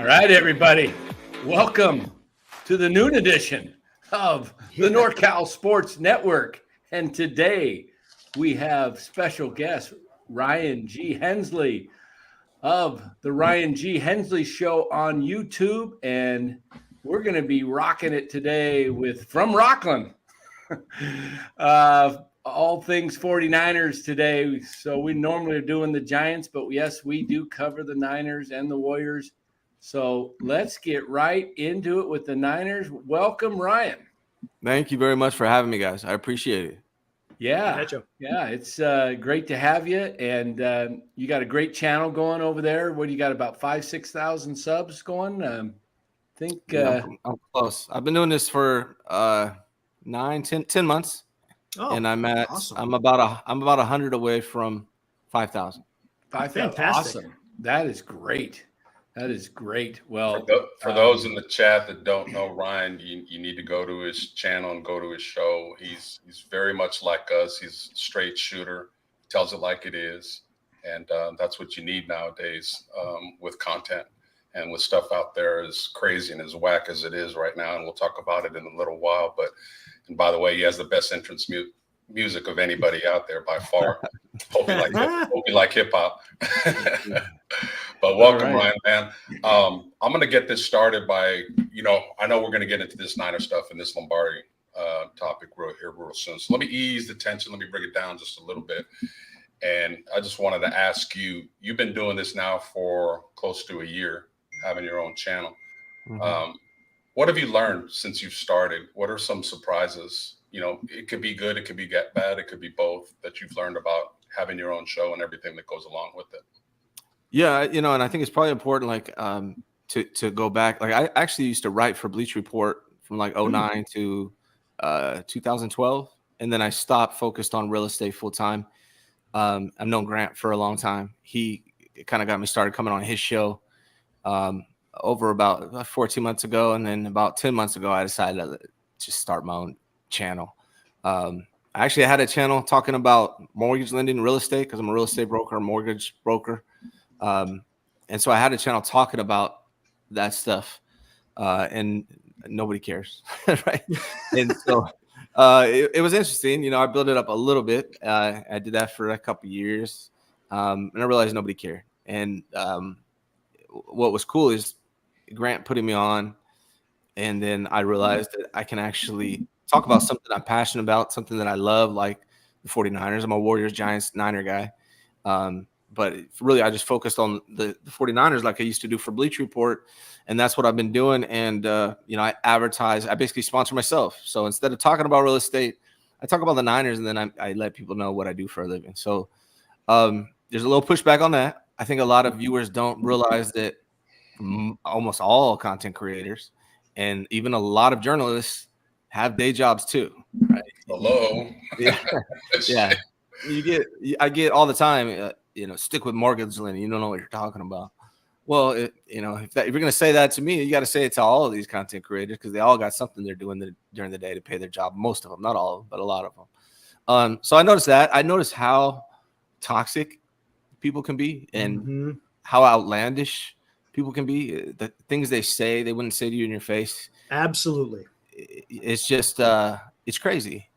right, everybody. Welcome to the noon edition of the NorCal Sports Network. And today we have special guest Ryan G. Hensely of the Ryan G. Hensely Show on YouTube. And we're going to be rocking it today with from Rockland. All things 49ers today. So we normally are doing the Giants, but yes, we do cover the Niners and the Warriors. So let's get right into it with the Niners. Welcome, Ryan. Thank you very much for having me, guys. I appreciate it. Yeah, it's great to have you. And you got a great channel going over there. What do you got, about 6,000 subs going? I'm close. I've been doing this for 10 months. Oh, and I'm at awesome. I'm about 100 away from 5,000. 5,000. Awesome. That is great. That is great. Well, for those in the chat that don't know Ryan, you need to go to his channel and go to his show. He's very much like us. He's a straight shooter, tells it like it is, and that's what you need nowadays with content and with stuff out there as crazy and as whack as it is right now. And we'll talk about it in a little while. And by the way, he has the best entrance music of anybody out there by far. Hope you like hip hop. But welcome, Ryan, man. I'm going to get this started by, I know we're going to get into this Niner stuff and this Lombardi topic real soon. So let me ease the tension. Let me bring it down just a little bit. And I just wanted to ask you, you've been doing this now for close to a year, having your own channel. Mm-hmm. What have you learned since you've started? What are some surprises? It could be good, it could be bad, it could be both, that you've learned about having your own show and everything that goes along with it. Yeah, and I think it's probably important, to go back. Like, I actually used to write for Bleach Report from 2009 to 2012, and then I stopped, focused on real estate full time. I've known Grant for a long time. He kind of got me started coming on his show over about 14 months ago, and then about 10 months ago, I decided to just start my own channel. I actually had a channel talking about mortgage lending and real estate because I'm a real estate broker, a mortgage broker. And so I had a channel talking about that stuff, and nobody cares, right? And so it was interesting. I built it up a little bit. I did that for a couple of years, and I realized nobody cared. And what was cool is Grant putting me on, and then I realized that I can actually talk about something I'm passionate about, something that I love, like the 49ers. I'm a Warriors, Giants, Niner guy. But really, I just focused on the 49ers like I used to do for Bleach Report, and that's what I've been doing. And, I advertise. I basically sponsor myself. So instead of talking about real estate, I talk about the Niners, and then I let people know what I do for a living. So there's a little pushback on that. I think a lot of viewers don't realize that almost all content creators and even a lot of journalists have day jobs too, right? Hello. Yeah. I get all the time, stick with mortgage lending. You don't know what you're talking about. Well, if you're going to say that to me, you got to say it to all of these content creators because they all got something they're doing during the day to pay their job. Most of them, not all of them, but a lot of them. So I noticed that. I noticed how toxic people can be and how outlandish people can be. The things they say, they wouldn't say to you in your face. Absolutely. It's just, it's crazy.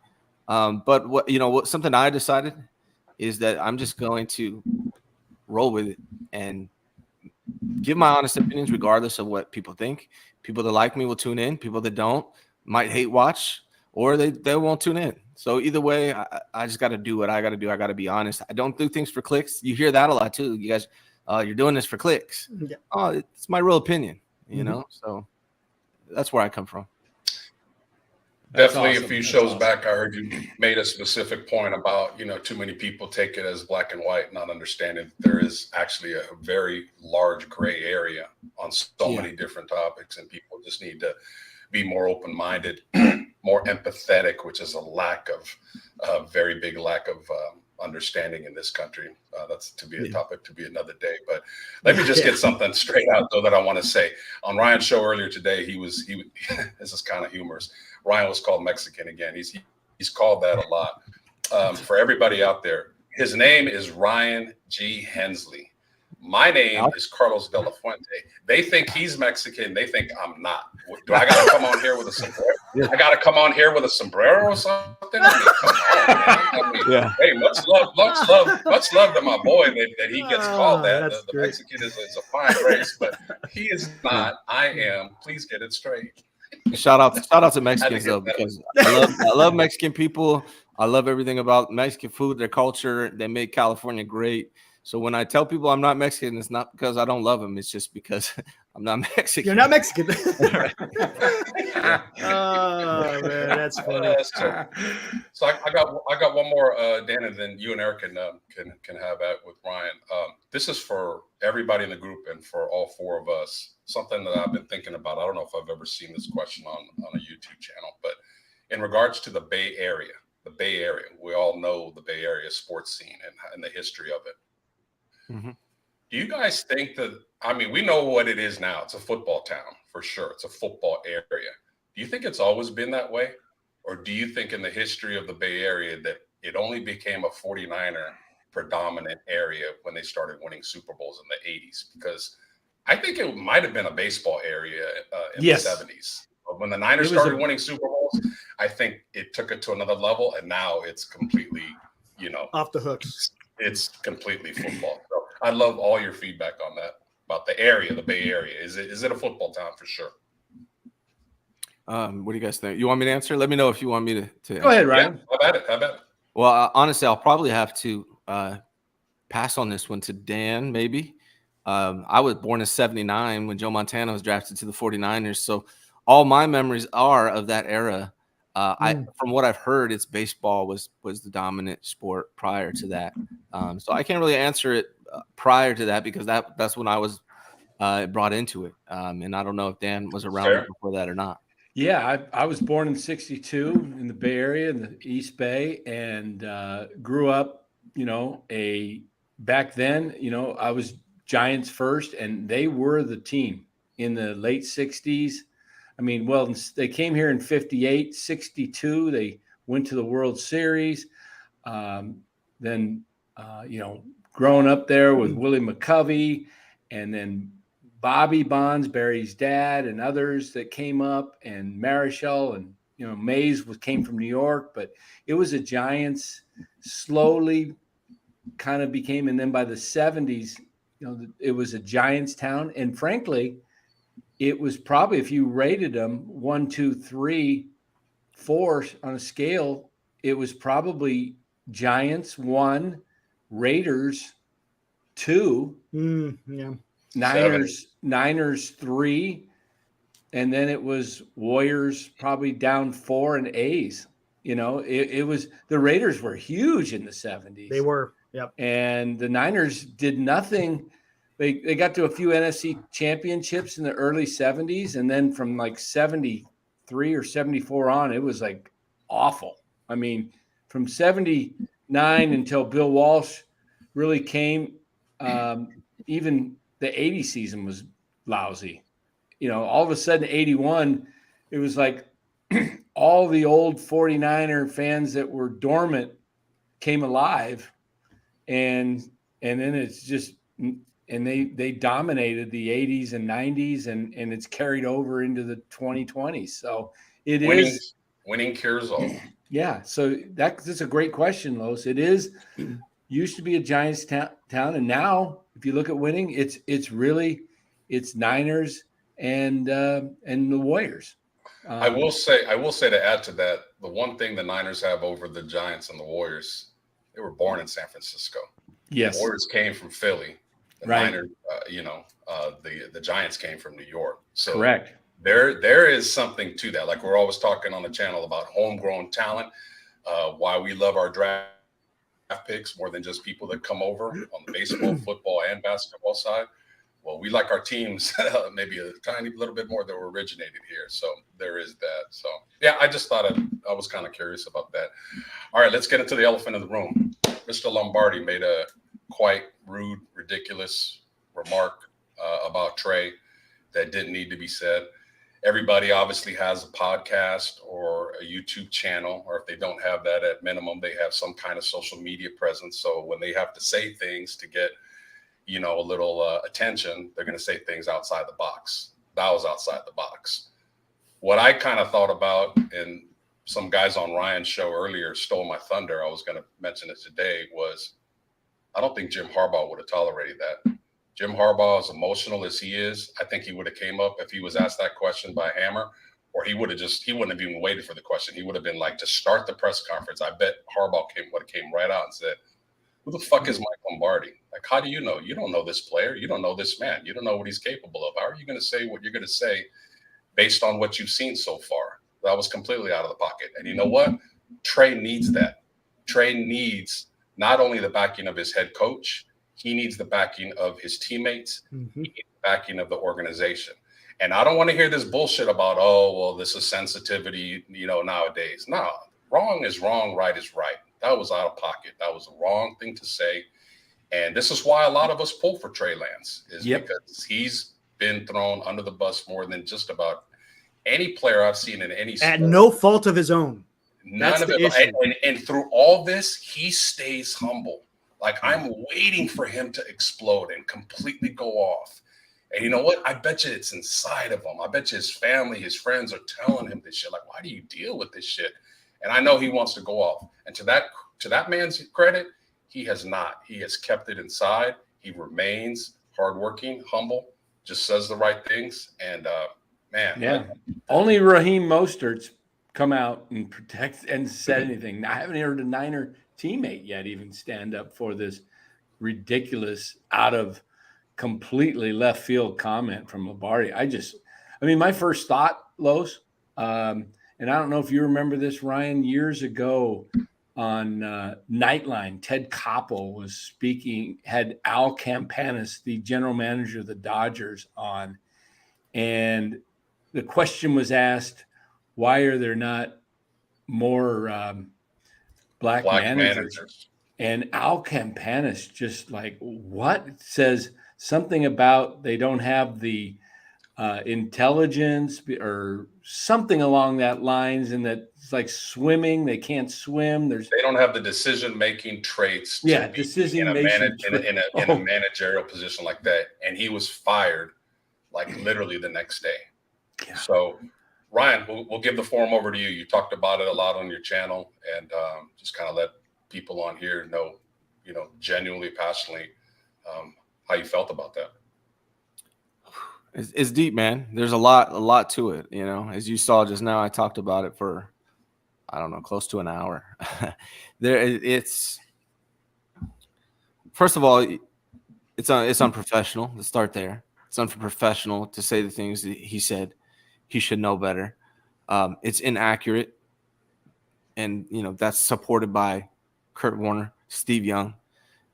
But what something I decided is that I'm just going to roll with it and give my honest opinions regardless of what people think. People that like me will tune in. People that don't might hate watch, or they won't tune in. So either way, I just got to do what I got to do. I got to be honest. I don't do things for clicks. You hear that a lot too. You guys, you're doing this for clicks. Yeah. Oh, it's my real opinion, So that's where I come from. Definitely, awesome. A few shows back, I heard you made a specific point about, too many people take it as black and white, not understanding there is actually a very large gray area on so many different topics, and people just need to be more open-minded, more empathetic, which is a very big lack of understanding in this country. That's to be a topic to be another day. But let me just get something straight out though that I want to say. On Ryan's show earlier today, he this is kind of humorous. Ryan was called Mexican again. He's called that a lot. For everybody out there, his name is Ryan G. Hensely. My name is Carlos De La Fuente. They think he's Mexican. They think I'm not. Do I got to come on here with a sombrero? I got to come on here with a sombrero or something? I mean, come on, man. I mean, hey, much love to my boy that he gets called that. The Mexican is a fine race, but he is not. I am. Please get it straight. Shout out to Mexicans though, because I love Mexican people. I love everything about Mexican food, their culture. They make California great. So when I tell people I'm not Mexican, it's not because I don't love them. It's just because I'm not Mexican. You're not Mexican. Oh man, that's funny. So I got one more, Dan, and then you and Eric can have that with Ryan. This is for everybody in the group and for all four of us. Something that I've been thinking about. I don't know if I've ever seen this question on a YouTube channel, but in regards to the Bay Area, we all know the Bay Area sports scene and the history of it. Mm-hmm. Do you guys think that, I mean, we know what it is now. It's a football town for sure. It's a football area. Do you think it's always been that way? Or do you think in the history of the Bay Area that it only became a 49er predominant area when they started winning Super Bowls in the 80s? Because I think it might have been a baseball area in the 70s. But when the Niners started winning Super Bowls, I think it took it to another level. And now it's completely, off the hooks. It's completely football. So I love all your feedback on that, about the area, the Bay Area. Is it a football town for sure? What do you guys think? You want me to answer? Let me know if you want me to Go ahead, Ryan. Yeah, have at it. Well, honestly, I'll probably have to pass on this one to Dan, maybe. I was born in 79 when Joe Montana was drafted to the 49ers. So all my memories are of that era. From what I've heard, it's baseball was the dominant sport prior to that. So I can't really answer it prior to that because that's when I was brought into it. And I don't know if Dan was around before that or not. Yeah, I was born in 62 in the Bay Area, in the East Bay, and grew up, back then, I was Giants first, and they were the team in the late 60s. I mean, well, they came here in 58, 62. They went to the World Series. Then, growing up there with Willie McCovey and then Bobby Bonds, Barry's dad, and others that came up, and Marichal, and Mays came from New York, but it was a Giants. Slowly, kind of became, and then by the 70s, it was a Giants town, and frankly, it was probably, if you rated them 1, 2, 3, 4 on a scale, it was probably Giants 1, Raiders 2. Yeah. Niners 3, and then it was Warriors probably down 4 and A's. It was, the Raiders were huge in the 70s. They were, yep. And the Niners did nothing. They got to a few NFC championships in the early 70s, and then from like 73 or 74 on, it was like awful. I mean, from 79 until Bill Walsh really came, even the 80 season was lousy. All of a sudden, 81, it was like all the old 49er fans that were dormant came alive. And then it's just, and they dominated the 80s and 90s, and it's carried over into the 2020s. So winning cures all. Yeah. So that's a great question, Los. It used to be a Giants town, and now if you look at winning, it's Niners and the Warriors. I will say to add to that, the one thing the Niners have over the Giants and the Warriors, they were born in San Francisco. Yes, the Warriors came from Philly. The right. Niners, the Giants came from New York. So correct. There is something to that. Like we're always talking on the channel about homegrown talent. Why we love our draft picks more than just people that come over on the baseball, football, and basketball side. Well, we like our teams maybe a tiny little bit more that were originated here. So there is that. So yeah, I just thought I was kind of curious about that. All right, let's get into the elephant in the room. Mr. Lombardi made a quite rude, ridiculous remark about Trey that didn't need to be said. Everybody obviously has a podcast or a YouTube channel, or if they don't have that, at minimum, they have some kind of social media presence. So when they have to say things to get a little attention, they're going to say things outside the box. That was outside the box. What I kind of thought about, and some guys on Ryan's show earlier stole my thunder, I was going to mention it today, was I don't think Jim Harbaugh would have tolerated that. Jim Harbaugh, as emotional as he is, I think he would have came up if he was asked that question by Hammer, or he wouldn't have even waited for the question. He would have been like, to start the press conference, I bet Harbaugh would have came right out and said, who the fuck is Mike Lombardi? Like, how do you know? You don't know this player. You don't know this man. You don't know what he's capable of. How are you going to say what you're going to say based on what you've seen so far? That was completely out of the pocket. And you know what? Trey needs that. Trey needs not only the backing of his head coach, he needs the backing of his teammates, he needs the backing of the organization. And I don't want to hear this bullshit about, oh, well, this is sensitivity, nowadays. No, wrong is wrong, right is right. That was out of pocket. That was the wrong thing to say. And this is why a lot of us pull for Trey Lance, is because he's been thrown under the bus more than just about any player I've seen in any sport. At no fault of his own. None of it. And through all this, he stays humble. Like, I'm waiting for him to explode and completely go off. And you know what? I bet you it's inside of him. I bet you his family, his friends are telling him this shit. Like, why do you deal with this shit? And I know he wants to go off. And to that man's credit, he has not. He has kept it inside. He remains hardworking, humble, just says the right things. And only Raheem Mostert's come out and protect and said anything. I haven't heard a Niner teammate yet even stand up for this ridiculous, out of completely left field comment from Lombardi. My first thought, Los, and I don't know if you remember this, Ryan, years ago on Nightline, Ted Koppel was speaking, had Al Campanis, the general manager of the Dodgers, on, and the question was asked, why are there not more black managers? And Al Campanis just like, what? Says something about they don't have the intelligence or something along that lines, and that it's like swimming, they can't swim. They don't have the decision-making traits to be in a managerial position like that. And he was fired like literally the next day. Yeah. So Ryan, we'll give the forum over to you. You talked about it a lot on your channel, and just kind of let people on here know, genuinely, passionately, how you felt about that. It's deep, man. There's a lot to it. As you saw just now, I talked about it for, I don't know, close to an hour. It's first of all, it's unprofessional. Let's start there. It's unprofessional to say the things that he said. He should know better. It's inaccurate, and that's supported by Kurt Warner, Steve Young,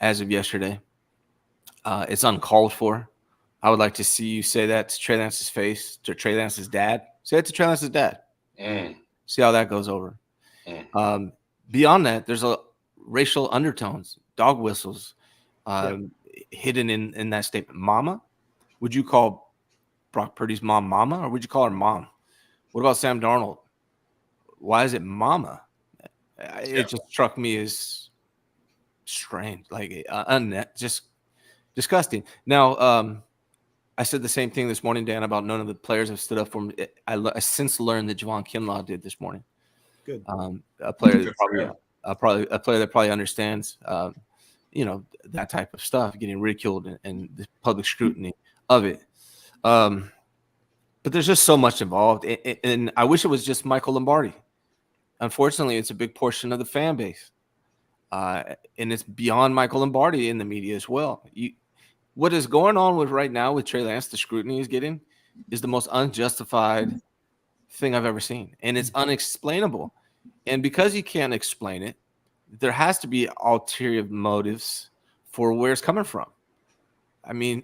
as of yesterday. It's uncalled for. I would like to see you say that to Trey Lance's face, to Trey Lance's dad. Say it to Trey Lance's dad. See how that goes over. Beyond that, there's a racial undertones, dog whistles, hidden in that statement. Mama? Would you call Brock Purdy's mom Mama, or would you call her Mom? What about Sam Darnold? Why is it Mama? It just struck me as strange, like just disgusting. Now, I said the same thing this morning, Dan, about none of the players have stood up for me. I since learned that Javon Kinlaw did this morning. Good. A player that probably understands, that type of stuff, getting ridiculed and the public scrutiny of it. But there's just so much involved, and I wish it was just Michael Lombardi. Unfortunately, it's a big portion of the fan base, and it's beyond Michael Lombardi in the media as well. What is going on with right now with Trey Lance, the scrutiny he's getting, is the most unjustified thing I've ever seen, and it's unexplainable. And because you can't explain it, there has to be ulterior motives for where it's coming from. I mean,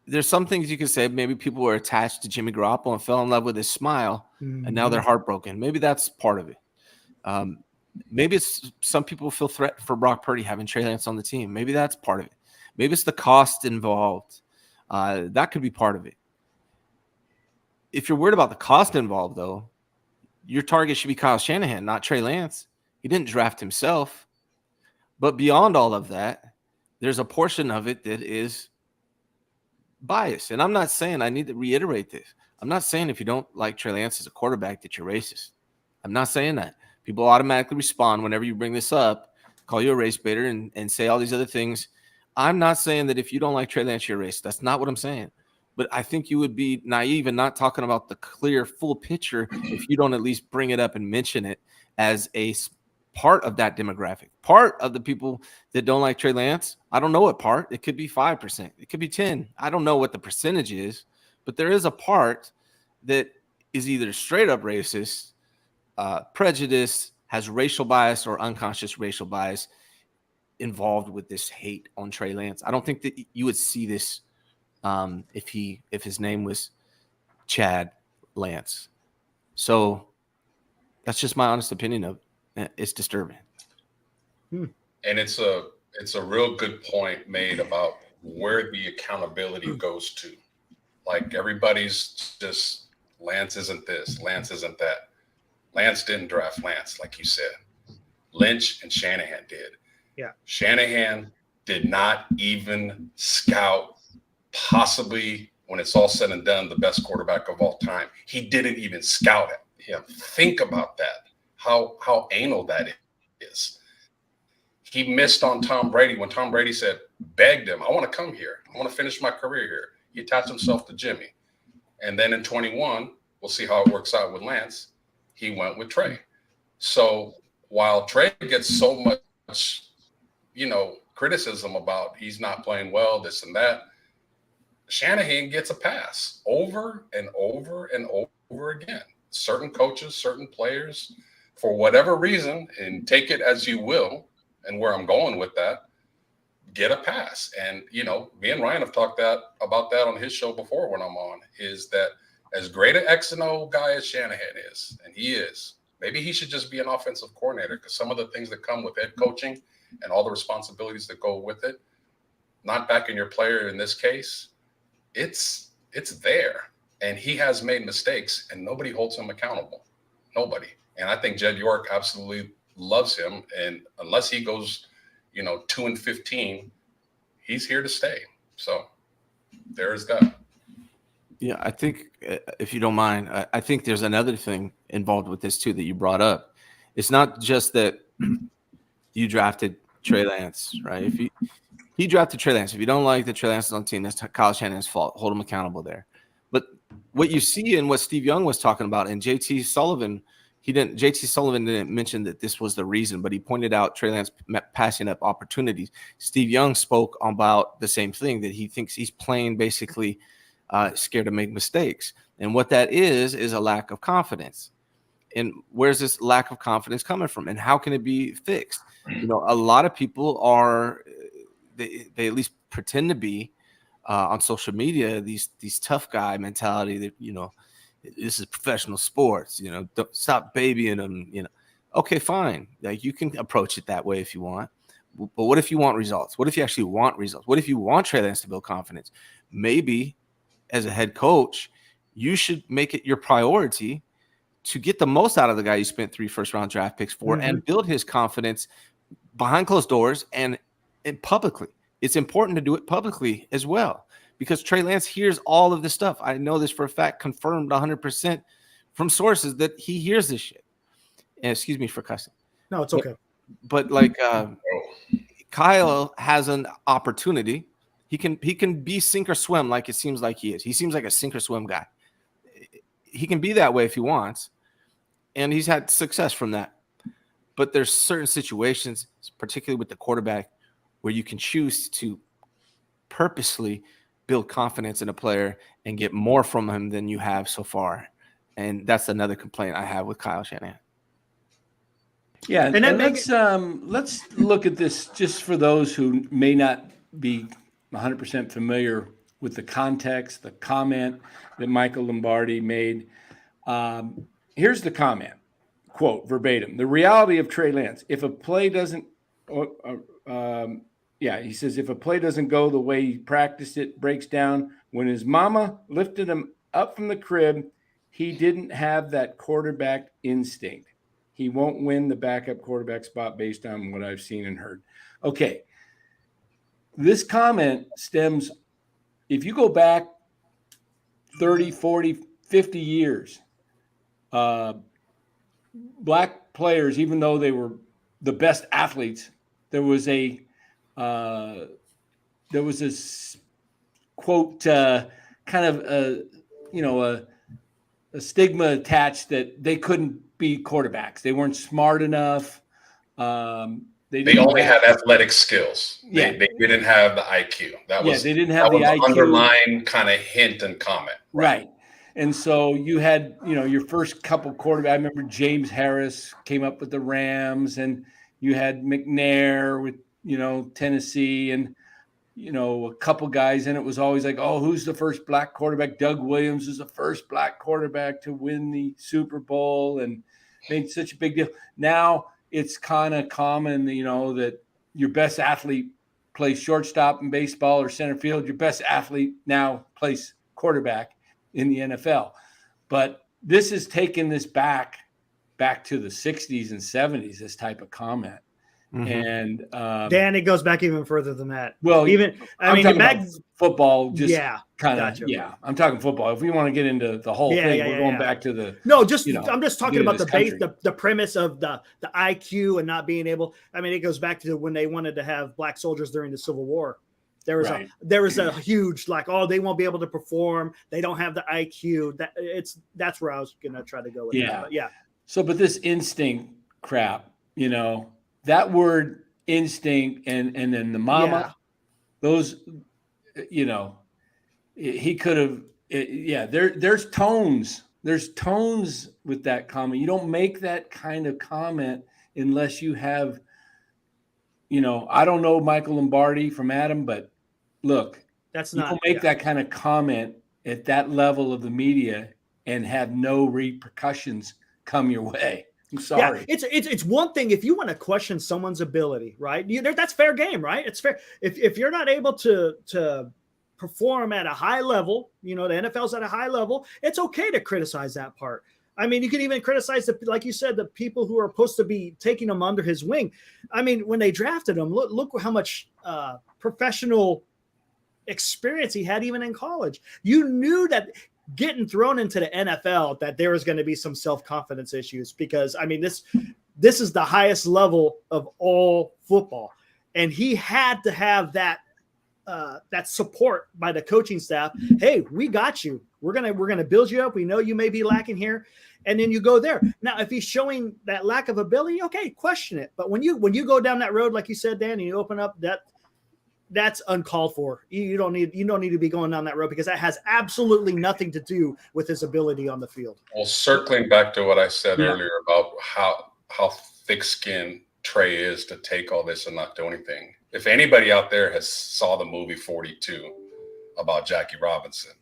there's some things you can say. Maybe people were attached to Jimmy Garoppolo and fell in love with his smile, and now they're heartbroken. Maybe that's part of it. Maybe it's some people feel threatened for Brock Purdy having Trey Lance on the team. Maybe that's part of it. Maybe it's the cost involved. That could be part of it. If you're worried about the cost involved, though, your target should be Kyle Shanahan, not Trey Lance. He didn't draft himself. But beyond all of that, there's a portion of it that is bias. And I'm not saying, I need to reiterate this, I'm not saying if you don't like Trey Lance as a quarterback that you're racist. I'm not saying that. People automatically respond whenever you bring this up, call you a race baiter and say all these other things. I'm not saying that if you don't like Trey Lance, you're racist. That's not what I'm saying. But I think you would be naive and not talking about the clear, full picture if you don't at least bring it up and mention it as a part of that demographic, part of the people that don't like Trey Lance. I don't know what part. It could be 5%. It could be 10. I don't know what the percentage is, but there is a part that is either straight up racist, prejudice, has racial bias or unconscious racial bias involved with this hate on Trey Lance. I don't think that you would see this if his name was Chad Lance. So that's just my honest opinion of it. It's disturbing. And it's a real good point made about where the accountability goes to. Like everybody's just, Lance isn't this, Lance isn't that. Lance didn't draft Lance, like you said. Lynch and Shanahan did. Yeah. Shanahan did not even scout possibly, when it's all said and done, the best quarterback of all time. He didn't even scout him. Think about that. How anal that is. He missed on Tom Brady when Tom Brady begged him, I want to come here. I want to finish my career here. He attached himself to Jimmy. And then in 21, we'll see how it works out with Lance. He went with Trey. So while Trey gets so much, criticism about he's not playing well, this and that, Shanahan gets a pass over and over and over again. Certain coaches, certain players, for whatever reason, and take it as you will, and where I'm going with that, get a pass. And, me and Ryan have talked about that on his show before when I'm on, is that as great an X and O guy as Shanahan is, and he is, maybe he should just be an offensive coordinator, because some of the things that come with head coaching and all the responsibilities that go with it, not backing your player in this case, it's there. And he has made mistakes and nobody holds him accountable. Nobody. And I think Jed York absolutely loves him. And unless he goes, 2-15, he's here to stay. So there is that. Yeah, I think, if you don't mind, I think there's another thing involved with this too that you brought up. It's not just that you drafted Trey Lance, right? If he drafted Trey Lance, if you don't like that Trey Lance is on the team, that's Kyle Shanahan's fault. Hold him accountable there. But what you see and what Steve Young was talking about, and JT Sullivan didn't mention that this was the reason, but he pointed out Trey Lance passing up opportunities. Steve Young spoke about the same thing, that he thinks he's playing basically scared to make mistakes. And what that is a lack of confidence. And where's this lack of confidence coming from? And how can it be fixed? A lot of people they at least pretend to be on social media, these tough guy mentality that, this is professional sports, don't stop babying them, Okay, fine. Like, you can approach it that way if you want. But what if you want results? What if you actually want results? What if you want Trey Lance to build confidence? Maybe as a head coach, you should make it your priority to get the most out of the guy you spent 3 first-round draft picks for, and build his confidence behind closed doors and publicly. It's important to do it publicly as well, because Trey Lance hears all of this stuff. I know this for a fact, confirmed 100% from sources that he hears this shit. And excuse me for cussing. No, it's okay. But Kyle has an opportunity. He can be sink or swim, like it seems like he is. He seems like a sink or swim guy. He can be that way if he wants, and he's had success from that. But there's certain situations, particularly with the quarterback, where you can choose to purposely build confidence in a player and get more from him than you have so far. And that's another complaint I have with Kyle Shanahan. Yeah, and let's look at this just for those who may not be 100% familiar with the context, the comment that Michael Lombardi made. Here's the comment, quote, verbatim: "The reality of Trey Lance, if a play doesn't, he says, if a play doesn't go the way he practiced it, breaks down. When his mama lifted him up from the crib, he didn't have that quarterback instinct. He won't win the backup quarterback spot based on what I've seen and heard." Okay. This comment stems if you go back 30, 40, 50 years, black players, even though they were the best athletes, there was a this quote kind of a stigma attached that they couldn't be quarterbacks. They weren't smart enough. They only had athletic skills. Yeah. They didn't have the IQ. That was they didn't have the IQ. Underlying kind of hint and comment. Right. And so you had, your first couple quarterbacks. I remember James Harris came up with the Rams, and you had McNair with, Tennessee, and, a couple guys. And it was always like, oh, who's the first black quarterback? Doug Williams is the first black quarterback to win the Super Bowl and made such a big deal. Now it's kind of common, that your best athlete plays shortstop in baseball or center field. Your best athlete now plays quarterback in the NFL. But this has taken this back to the 60s and 70s, this type of comment. Mm-hmm. And Dan, it goes back even further than that. Well, I'm talking back about football, just kind of, gotcha. Yeah. I'm talking football. If we want to get into the whole thing, we're going back to the. No, I'm just talking about the premise of the IQ and not being able. I mean, it goes back to when they wanted to have black soldiers during the Civil War. There was a huge they won't be able to perform. They don't have the IQ. That's where I was gonna try to go with that. But yeah. So, but this instinct crap, that word instinct and then the mama, those, he could have. There's tones. There's tones with that comment. You don't make that kind of comment unless you have. I don't know Michael Lombardi from Adam, but look, you don't make that kind of comment at that level of the media and have no repercussions come your way. I'm sorry. Yeah, it's one thing if you want to question someone's ability, right? That's fair game, right? It's fair if you're not able to perform at a high level. The NFL's at a high level. It's okay to criticize that part. I mean, you can even criticize like you said, the people who are supposed to be taking him under his wing. I mean, when they drafted him, look how much professional experience he had even in college. You knew that getting thrown into the NFL that there was going to be some self-confidence issues because I mean this is the highest level of all football, and he had to have that support by the coaching staff. Hey, we got you. We're gonna build you up. We know you may be lacking here, and then you go there. Now, if he's showing that lack of ability, okay, question it. But when you go down that road, like you said, Dan, and you open up that's uncalled for. You don't need to be going down that road because that has absolutely nothing to do with his ability on the field. Well, circling back to what I said earlier about how thick-skinned Trey is to take all this and not do anything. If anybody out there has saw the movie 42 about Jackie Robinson,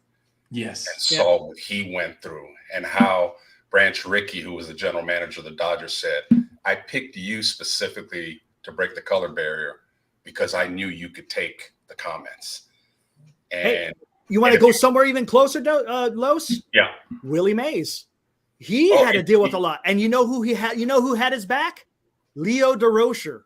yes, and saw what he went through and how Branch Rickey, who was the general manager of the Dodgers, said, I picked you specifically to break the color barrier because I knew you could take the comments. And hey, you want to go somewhere even closer, Los? Yeah. Willie Mays. He had to deal with a lot. And you know who he had? You know who had his back? Leo DeRocher.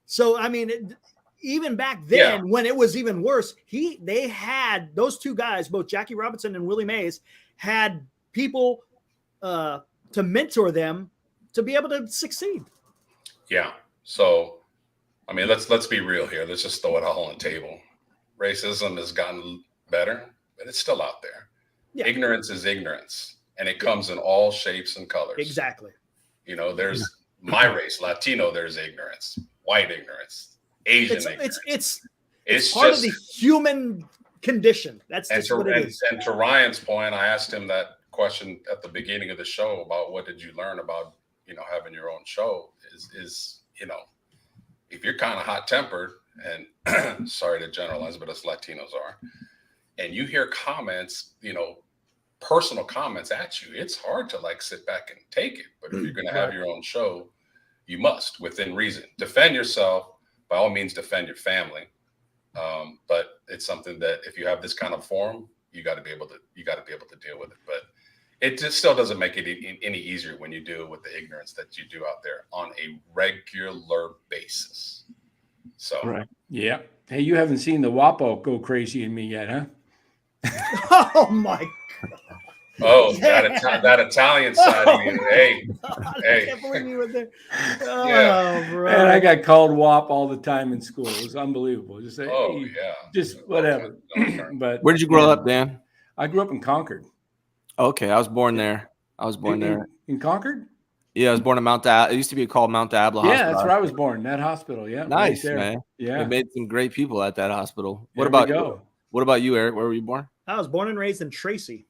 So, I mean, even back then when it was even worse, they had those two guys, both Jackie Robinson and Willie Mays, had people to mentor them to be able to succeed. Yeah. So, I mean, let's be real here. Let's just throw it all on the table. Racism has gotten better, but it's still out there. Yeah. Ignorance is ignorance, and it comes in all shapes and colors. Exactly. There's my race, Latino, there's ignorance, white ignorance, Asian ignorance. It's part of the human condition. That's just what it is. And to Ryan's point, I asked him that question at the beginning of the show about what did you learn about, having your own show is if you're kind of hot-tempered, and sorry to generalize, but us Latinos are, and you hear comments, personal comments at you, it's hard to sit back and take it. But if you're going to have your own show, you must, within reason, defend yourself. By all means, defend your family. But it's something that if you have this kind of forum, you got to be able to deal with it. But it just still doesn't make it any easier when you deal with the ignorance that you do out there on a regular basis. So, Right. Yeah. Hey, you haven't seen the WAPO go crazy in me yet, huh? Oh my oh, Yeah. that Italian side of you. Hey, God, I hey. can't believe you were there. Yeah. Oh, bro. Man, I got called WAP all the time in school. It was unbelievable. Just say, Oh, hey, yeah. just All whatever. kinds of But Where did you grow man, up, Dan? I grew up in Concord. Okay, I was born there. In Concord? Yeah, I was born in Mount It used to be called Mount Diablo Yeah, Hospital. that's where I was born. That hospital. Yeah, right Nice, there. man. Yeah. They made some great people at that hospital. There we go. What about you, Eric? Where were you born? I was born and raised in Tracy.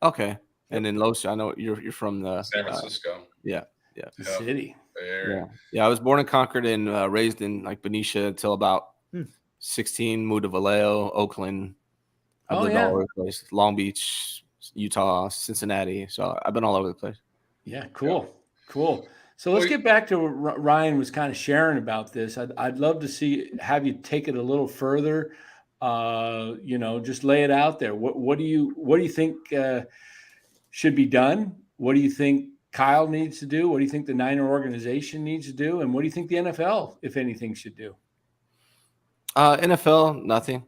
Okay. And in Los, I know you're from the San Francisco. yeah. The Yeah. city. Bay Area. Yeah, I was born in Concord and raised in like Benicia until about 16, moved to Vallejo, Oakland. I've lived all over the place. Long Beach, Utah, Cincinnati. So I've been all over the place. Yeah, cool. Cool. So let's get back to what Ryan was kind of sharing about this. I'd love to have you take it a little further. Just lay it out there. What do you think should be done? What do you think Kyle needs to do? What do you think the Niner organization needs to do? And what do you think the NFL, if anything, should do? NFL, nothing.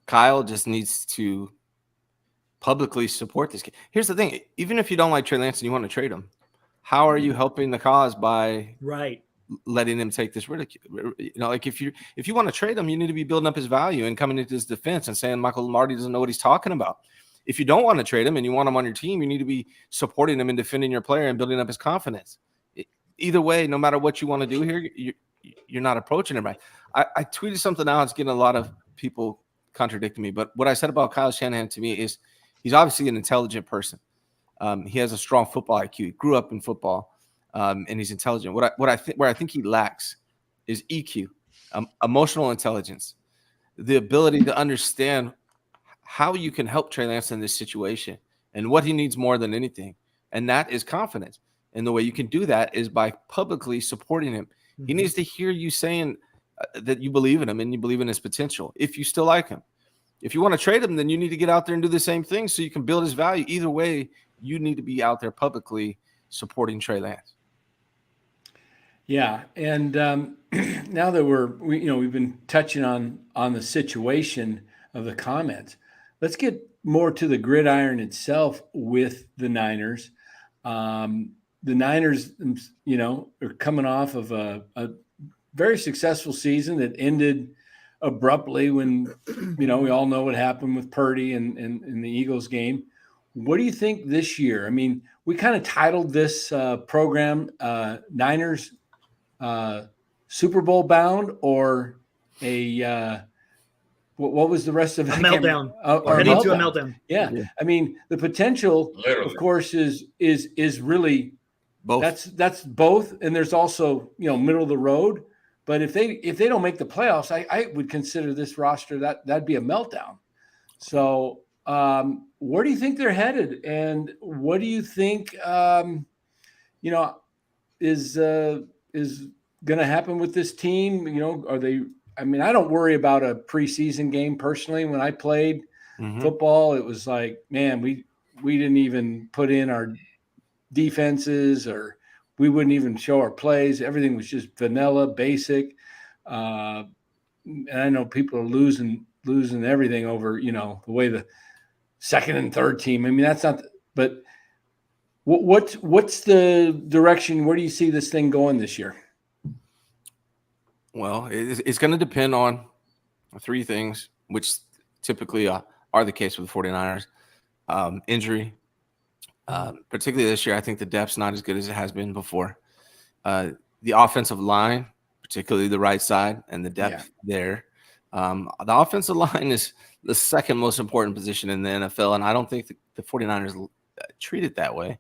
Kyle just needs to publicly support this kid. Here's the thing. Even if you don't like Trey Lance and you want to trade him, how are you helping the cause by letting him take this ridicule? Like if you want to trade him, you need to be building up his value and coming into his defense and saying Michael Lombardi doesn't know what he's talking about. If you don't want to trade him and you want him on your team, you need to be supporting him and defending your player and building up his confidence. Either way, no matter what you want to do here, you're not approaching him right. I tweeted something out. It's getting a lot of people contradicting me. But what I said about Kyle Shanahan to me is he's obviously an intelligent person. He has a strong football IQ. He grew up in football, and he's intelligent. Where I think he lacks is EQ, emotional intelligence, the ability to understand how you can help Trey Lance in this situation and what he needs more than anything. And that is confidence. And the way you can do that is by publicly supporting him. He needs to hear you saying that you believe in him and you believe in his potential. If you still like him, if you want to trade him, then you need to get out there and do the same thing so you can build his value. Either way, you need to be out there publicly supporting Trey Lance. Yeah, and now that we've been touching on the situation of the comments, let's get more to the gridiron itself with the Niners. The Niners, are coming off of a very successful season that ended abruptly when, we all know what happened with Purdy and the Eagles game. What do you think this year? I mean, we kind of titled this program Niners Super Bowl bound, or what was the rest of it? A meltdown. Heading to a meltdown. Yeah. I mean, the potential, Literally. of course, is really Both. That's both, and there's also middle of the road. But if they don't make the playoffs, I would consider this roster that'd be a meltdown. So where do you think they're headed, and what do you think is going to happen with this team? Are they? I mean, I don't worry about a preseason game personally. When I played football, it was like, man, we didn't even put in our defenses, or we wouldn't even show our plays. Everything was just vanilla, basic. And I know people are losing everything over, the way the second and third team. I mean, that's not. But what's the direction? Where do you see this thing going this year? Well, it's going to depend on three things, which typically are the case with the 49ers. Injury, particularly this year. I think the depth's not as good as it has been before. The offensive line, particularly the right side, and the depth there. The offensive line is the second most important position in the NFL, and I don't think the 49ers treat it that way.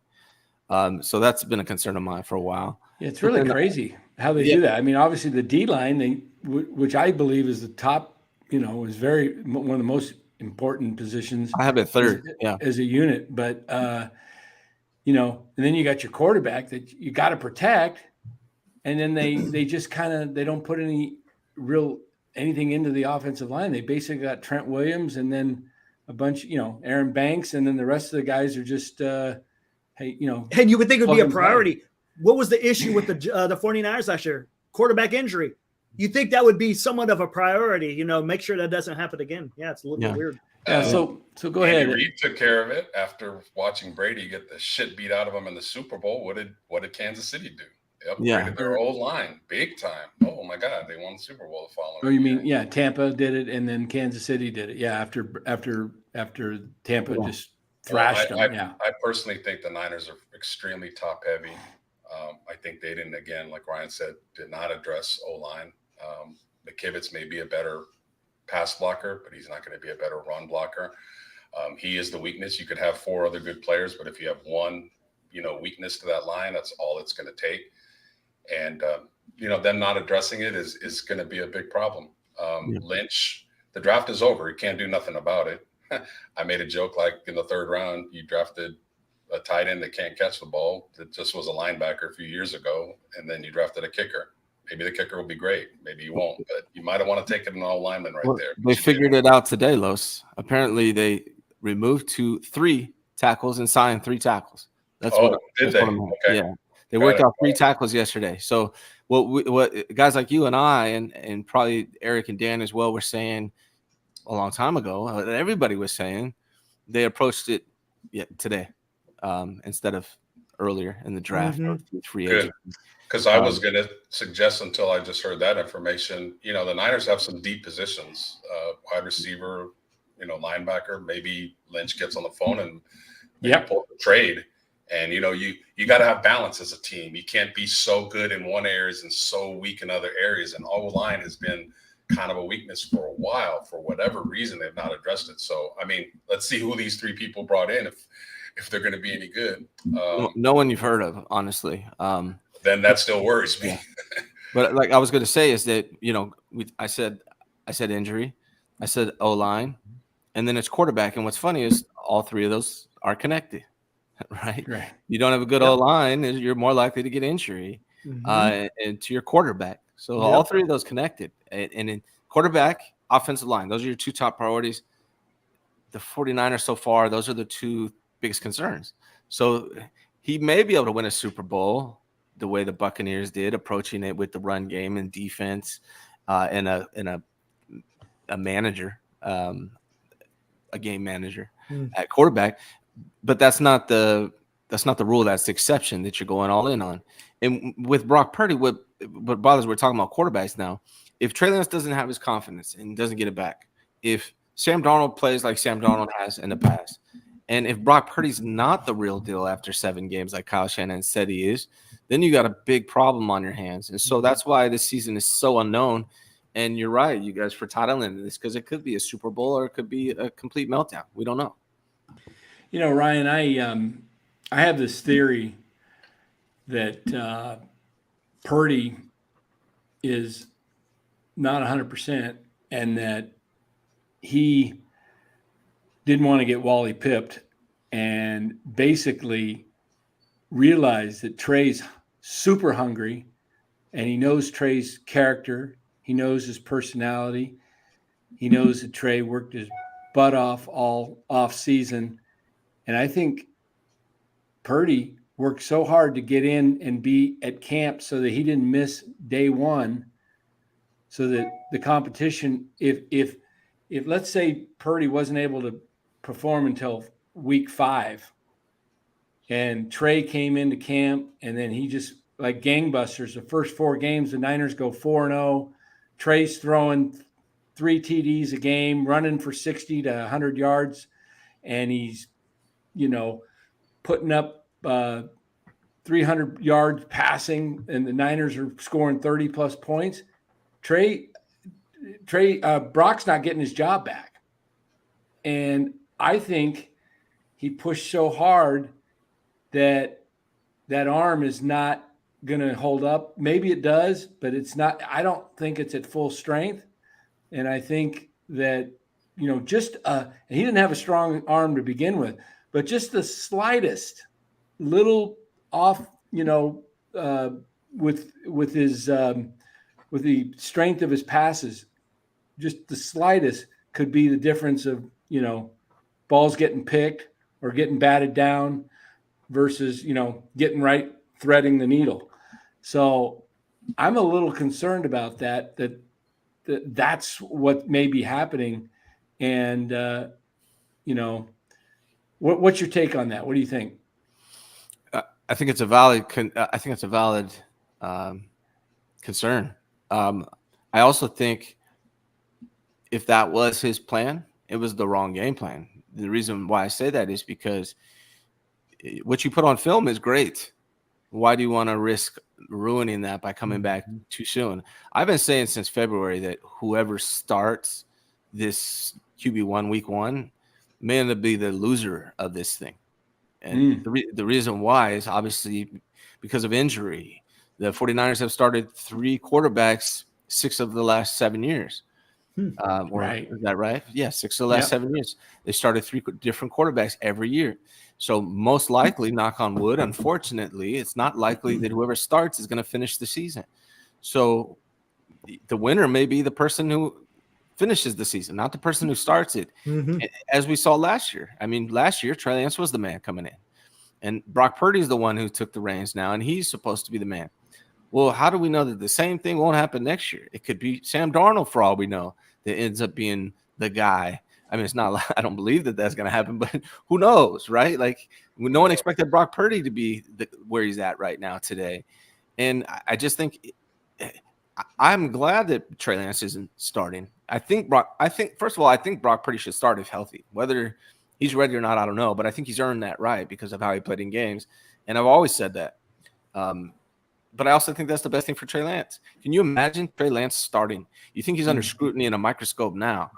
So that's been a concern of mine for a while. Yeah, it's really crazy how they do that. I mean, obviously the D line, which I believe is the top, is one of the most important positions. I have it third, as a unit. But and then you got your quarterback that you got to protect, and then they just they don't put anything into the offensive line. They basically got Trent Williams and then a bunch, Aaron Banks, and then the rest of the guys are just And you would think it would be a priority. What was the issue with the 49ers last year? quarterback injury. You think that would be somewhat of a priority, you know, make sure that doesn't happen again. Yeah, it's a little bit weird. Yeah, so go Andy ahead. Reid took care of it after watching Brady get the shit beat out of him in the Super Bowl. What did Kansas City do? They upgraded their old line big time. Oh my God, they won the Super Bowl the following Oh, you year. mean Tampa did it, and then Kansas City did it. Yeah, after Tampa just thrashed them. I personally think the Niners are extremely top heavy. I think they didn't, again, like Ryan said, did not address O-line. McKivitz may be a better pass blocker, but he's not going to be a better run blocker. He is the weakness. You could have 4 other good players, but if you have one, weakness to that line, that's all it's going to take. And, them not addressing it is going to be a big problem. Lynch, the draft is over. He can't do nothing about it. I made a joke like in the 3rd round, you drafted a tight end that can't catch the ball. That just was a linebacker a few years ago. And then you drafted a kicker. Maybe the kicker will be great. Maybe you won't, but you might want to take it an all lineman there. They figured it out today, Los. Apparently they removed 3 tackles and signed 3 tackles. Did they? Okay. Yeah. They worked out 3 tackles yesterday. So what guys like you and I and probably Eric and Dan as well were saying a long time ago, everybody was saying, they approached it today instead of earlier in the draft. Free agent. Because I was going to suggest, until I just heard that information, the Niners have some deep positions, wide receiver, linebacker. Maybe Lynch gets on the phone and pull the trade. And, you got to have balance as a team. You can't be so good in one areas and so weak in other areas. And O-line has been kind of a weakness for a while. For whatever reason, they've not addressed it. So, I mean, let's see who these 3 people brought in if they're going to be any good. No one you've heard of, honestly. Then that still worries me. But like I was going to say is that, I said injury, I said O-line, and then it's quarterback. And what's funny is all 3 of those are connected, right? You don't have a good O-line, you're more likely to get injury and to your quarterback. So all 3 of those connected. And in quarterback, offensive line, those are your 2 top priorities. The 49ers so far, those are the 2 biggest concerns. So he may be able to win a Super Bowl the way the Buccaneers did, approaching it with the run game and defense and a manager, a game manager at quarterback. But that's not the rule. That's the exception that you're going all in on. And with Brock Purdy, what bothers, we're talking about quarterbacks now. If Trey Lance doesn't have his confidence and doesn't get it back, if Sam Darnold plays like Sam Darnold has in the past, and if Brock Purdy's not the real deal after 7 games like Kyle Shanahan said he is, then you got a big problem on your hands. And so that's why this season is so unknown. And you're right, you guys, for titling this, because it could be a Super Bowl or it could be a complete meltdown. We don't know. Ryan, I have this theory that Purdy is not 100% and that he didn't want to get Wally pipped and basically realized that Trey's super hungry and he knows Trey's character. He knows his personality. He knows that Trey worked his butt off all off season. And I think Purdy worked so hard to get in and be at camp so that he didn't miss day 1, so that the competition, if let's say Purdy wasn't able to perform until week 5 and Trey came into camp and then he just like gangbusters, the first 4 games, the Niners go 4-0. Trey's throwing 3 TDs a game, running for 60 to 100 yards. And he's, putting up 300 yards passing, and the Niners are scoring 30 plus points. Brock's not getting his job back. And I think he pushed so hard that arm is not going to hold up. Maybe it does, but it's not. I don't think it's at full strength. And I think that, just and he didn't have a strong arm to begin with, but just the slightest little off, with his with the strength of his passes, just the slightest could be the difference of, balls getting picked or getting batted down versus, getting right, threading the needle. So I'm a little concerned about that's what may be happening. And, what's your take on that? What do you think? I think it's a valid. I think it's a valid concern. I also think if that was his plan, it was the wrong game plan. The reason why I say that is because what you put on film is great. Why do you want to risk ruining that by coming back too soon? I've been saying since February that whoever starts this QB1 week 1 may end up be the loser of this thing. And the reason why is obviously because of injury. The 49ers have started 3 quarterbacks 6 of the last 7 years. Right. Is that right? Yeah, 6 of the last 7 years. They started 3 different quarterbacks every year. So most likely, knock on wood, unfortunately, it's not likely that whoever starts is going to finish the season. So the winner may be the person who finishes the season, not the person who starts it. As we saw last year. I mean, last year, Trey Lance was the man coming in. And Brock Purdy is the one who took the reins now, and he's supposed to be the man. Well, how do we know that the same thing won't happen next year? It could be Sam Darnold, for all we know, that ends up being the guy. I mean, it's not. I don't believe that that's going to happen, but who knows, right? Like, no one expected Brock Purdy to be where he's at right now today, and I just think I'm glad that Trey Lance isn't starting. I think first of all, I think Brock Purdy should start if healthy. Whether he's ready or not, I don't know, but I think he's earned that right because of how he played in games, and I've always said that. But I also think that's the best thing for Trey Lance. Can you imagine Trey Lance starting? You think he's under scrutiny in a microscope now.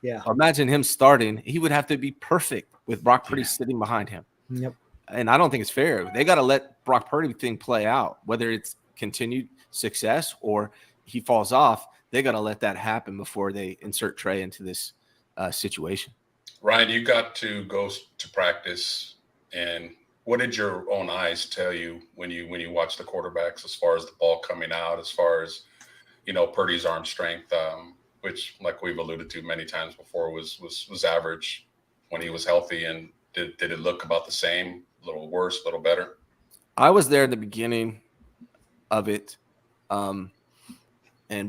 Yeah. Imagine him starting. He would have to be perfect with Brock Purdy sitting behind him. Yep. And I don't think it's fair. They got to let Brock Purdy thing play out, whether it's continued success or he falls off. They got to let that happen before they insert Trey into this situation. Ryan, you got to go to practice, and what did your own eyes tell you when you watch the quarterbacks as far as the ball coming out, as far as Purdy's arm strength, which, like we've alluded to many times before, was average when he was healthy, and did it look about the same, a little worse, a little better? I was there at the beginning of it, and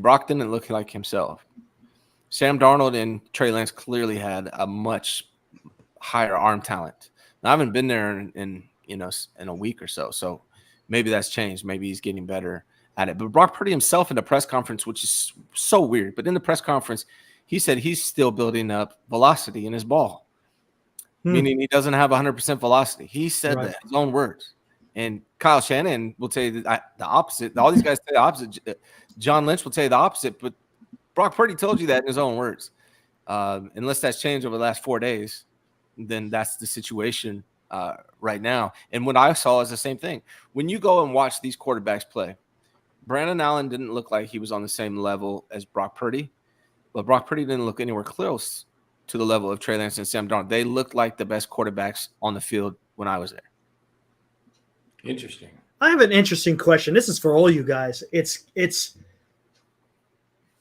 Brock didn't look like himself. Sam Darnold and Trey Lance clearly had a much higher arm talent. Now, I haven't been there in a week or so, so maybe that's changed. Maybe he's getting better at it. But Brock Purdy himself in the press conference, which is so weird, but in the press conference, he said he's still building up velocity in his ball, meaning he doesn't have 100% velocity. He said that, his own words. And Kyle Shanahan will tell you the opposite. All these guys say the opposite. John Lynch will tell you the opposite, but Brock Purdy told you that in his own words. Unless that's changed over the last 4 days, then that's the situation right now. And what I saw is the same thing. When you go and watch these quarterbacks play, Brandon Allen didn't look like he was on the same level as Brock Purdy, but Brock Purdy didn't look anywhere close to the level of Trey Lance and Sam Darnold. They looked like the best quarterbacks on the field when I was there. Interesting. I have an interesting question. This is for all you guys. It's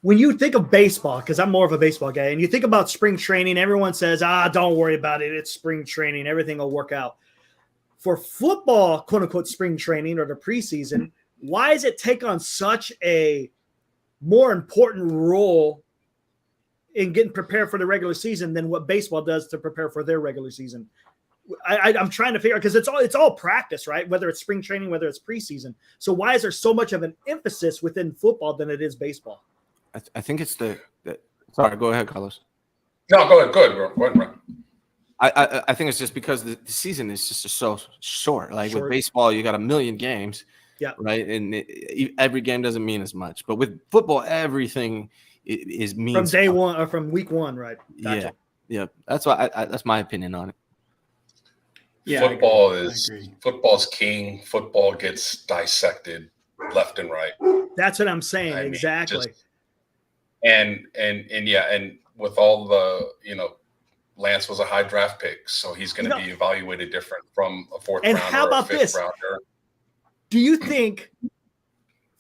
when you think of baseball, because I'm more of a baseball guy, and you think about spring training, everyone says, don't worry about it. It's spring training. Everything will work out. For football, quote unquote, spring training or the preseason, why does it take on such a more important role in getting prepared for the regular season than what baseball does to prepare for their regular season? I'm trying to figure out, because it's all practice, right? Whether it's spring training, whether it's preseason. So why is there so much of an emphasis within football than it is baseball? I think it's sorry, go ahead, Carlos. No, go ahead. Go ahead, Ryan. I think it's just because the season is just so short. Like with baseball, you got a million games, right? And every game doesn't mean as much. But with football, everything is means from day one or from week one, right? Gotcha. Yeah. That's why that's my opinion on it. Yeah, football's king. Football gets dissected left and right. That's what I'm saying. Exactly. And with all the, Lance was a high draft pick, so he's going to be evaluated different from a fourth rounder. And how about this? Rounder. Do you think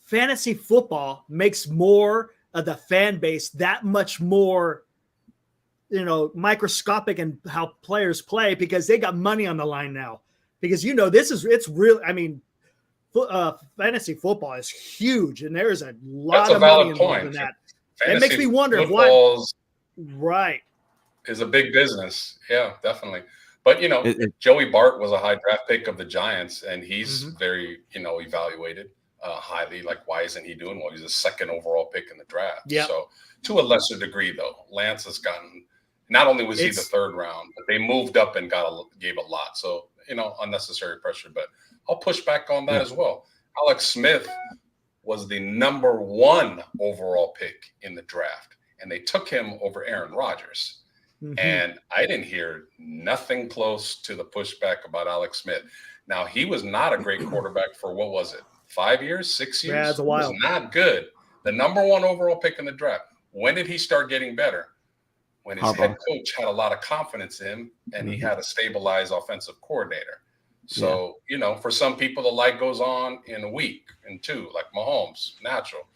fantasy football makes more of the fan base that much more, microscopic in how players play because they got money on the line now? Because it's real. I mean, fantasy football is huge, and there's a lot That's a of money valid involved point. in that. Fantasy It makes me wonder football right. is a big business. Yeah, definitely. But Joey Bart was a high draft pick of the Giants, and he's very evaluated highly. Like, why isn't he doing well? He's a second overall pick in the draft. Yeah. So to a lesser degree, though, Lance has gotten. Not only was he the third round, but they moved up and gave a lot. So unnecessary pressure. But I'll push back on that as well. Alex Smith was the number 1 overall pick in the draft, and they took him over Aaron Rodgers. And I didn't hear nothing close to the pushback about Alex Smith. Now, he was not a great quarterback for, 5 years, 6 years? Yeah, it's a while. He was not good. The number 1 overall pick in the draft. When did he start getting better? When his head coach had a lot of confidence in him, and he had a stabilized offensive coordinator. So, for some people, the light goes on in a week, in 2, like Mahomes, natural.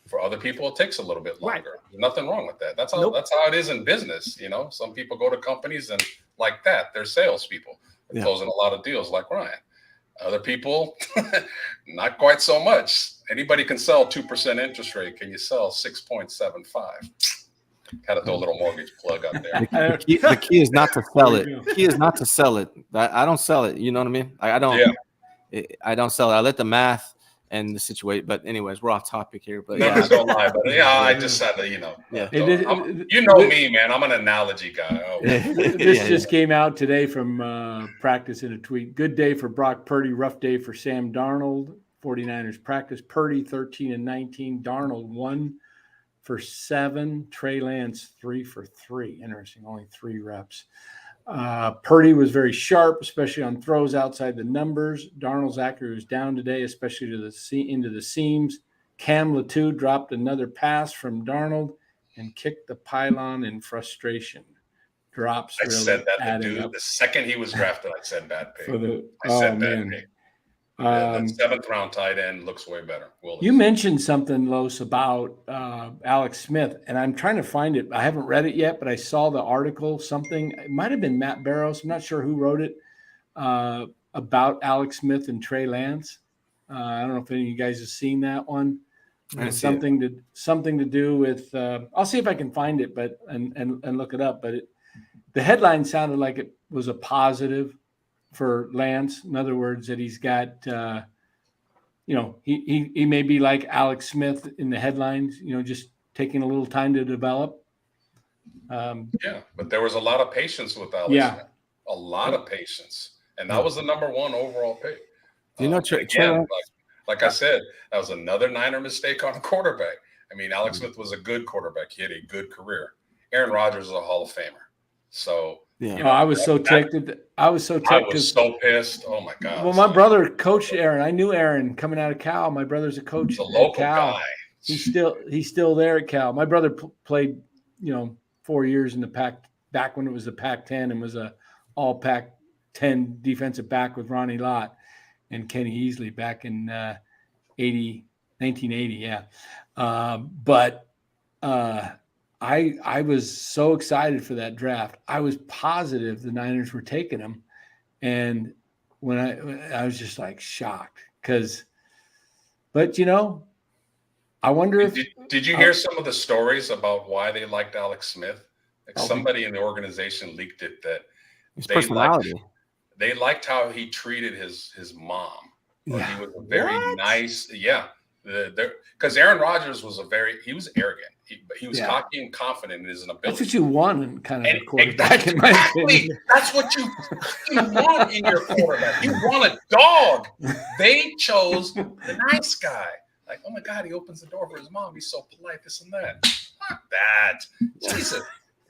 For other people, it takes a little bit longer. Right. There's nothing wrong with that. That's how it is in business. Some people go to companies and like that, they're salespeople. They're closing a lot of deals like Ryan. Other people, not quite so much. Anybody can sell 2% interest rate. Can you sell 6.75? Had to throw a little mortgage plug out there. The key is not to sell it. The key is not to sell it. I don't sell it. You know what I mean? I don't. Yeah. I don't sell it. I let the math and the situation. But anyways, we're off topic here. But numbers don't lie. But I just had to, me, man. I'm an analogy guy. Oh. This just came out today from practice in a tweet. Good day for Brock Purdy. Rough day for Sam Darnold. 49ers practice. Purdy 13 and 19. Darnold 1 for 7. Trey Lance 3 for 3. Interesting. Only 3 reps. Purdy was very sharp, especially on throws outside the numbers. Darnold's accuracy was down today, especially into the seams. Cam Latu dropped another pass from Darnold and kicked the pylon in frustration. Drops. I said that the dude. The second he was drafted, I said bad pick. Bad pick. The 7th round tight end looks way better. You mentioned something, Los, about Alex Smith, and I'm trying to find it. I haven't read it yet, but I saw the article. Something, it might have been Matt Barrows. I'm not sure who wrote it, about Alex Smith and Trey Lance. I don't know if any of you guys have seen that one. Something to do with. I'll see if I can find it, but and look it up. But the headline sounded like it was a positive for Lance. In other words, that he's got, he may be like Alex Smith in the headlines, just taking a little time to develop. But there was a lot of patience with Alex Smith. A lot of patience. And that was the number 1 overall pick. Like I said, that was another Niner mistake on a quarterback. I mean, Alex Smith was a good quarterback. He had a good career. Aaron Rodgers is a Hall of Famer. So, I was so ticked. I was so pissed. Oh my God. Well, my brother coached Aaron. I knew Aaron coming out of Cal. My brother's a coach at local Cal. Guy. He's still there at Cal. My brother played, 4 years in the Pac, back when it was the Pac-10, and was a all Pac-10 defensive back with Ronnie Lott and Kenny Easley back in 1980. Yeah. I was so excited for that draft. I was positive the Niners were taking him. And when I was just like shocked but I wonder if. Did you hear some of the stories about why they liked Alex Smith? Somebody in the organization leaked it that his personality. They liked how he treated his mom. He was a very nice. Yeah. Because Aaron Rodgers was he was arrogant. He was cocky and confident in his ability. That's what you want in kind of a quarterback, in my opinion. That's what you want in your quarterback. You want a dog. They chose the nice guy. Like, oh my God, he opens the door for his mom. He's so polite, this and that. Fuck that. Jesus.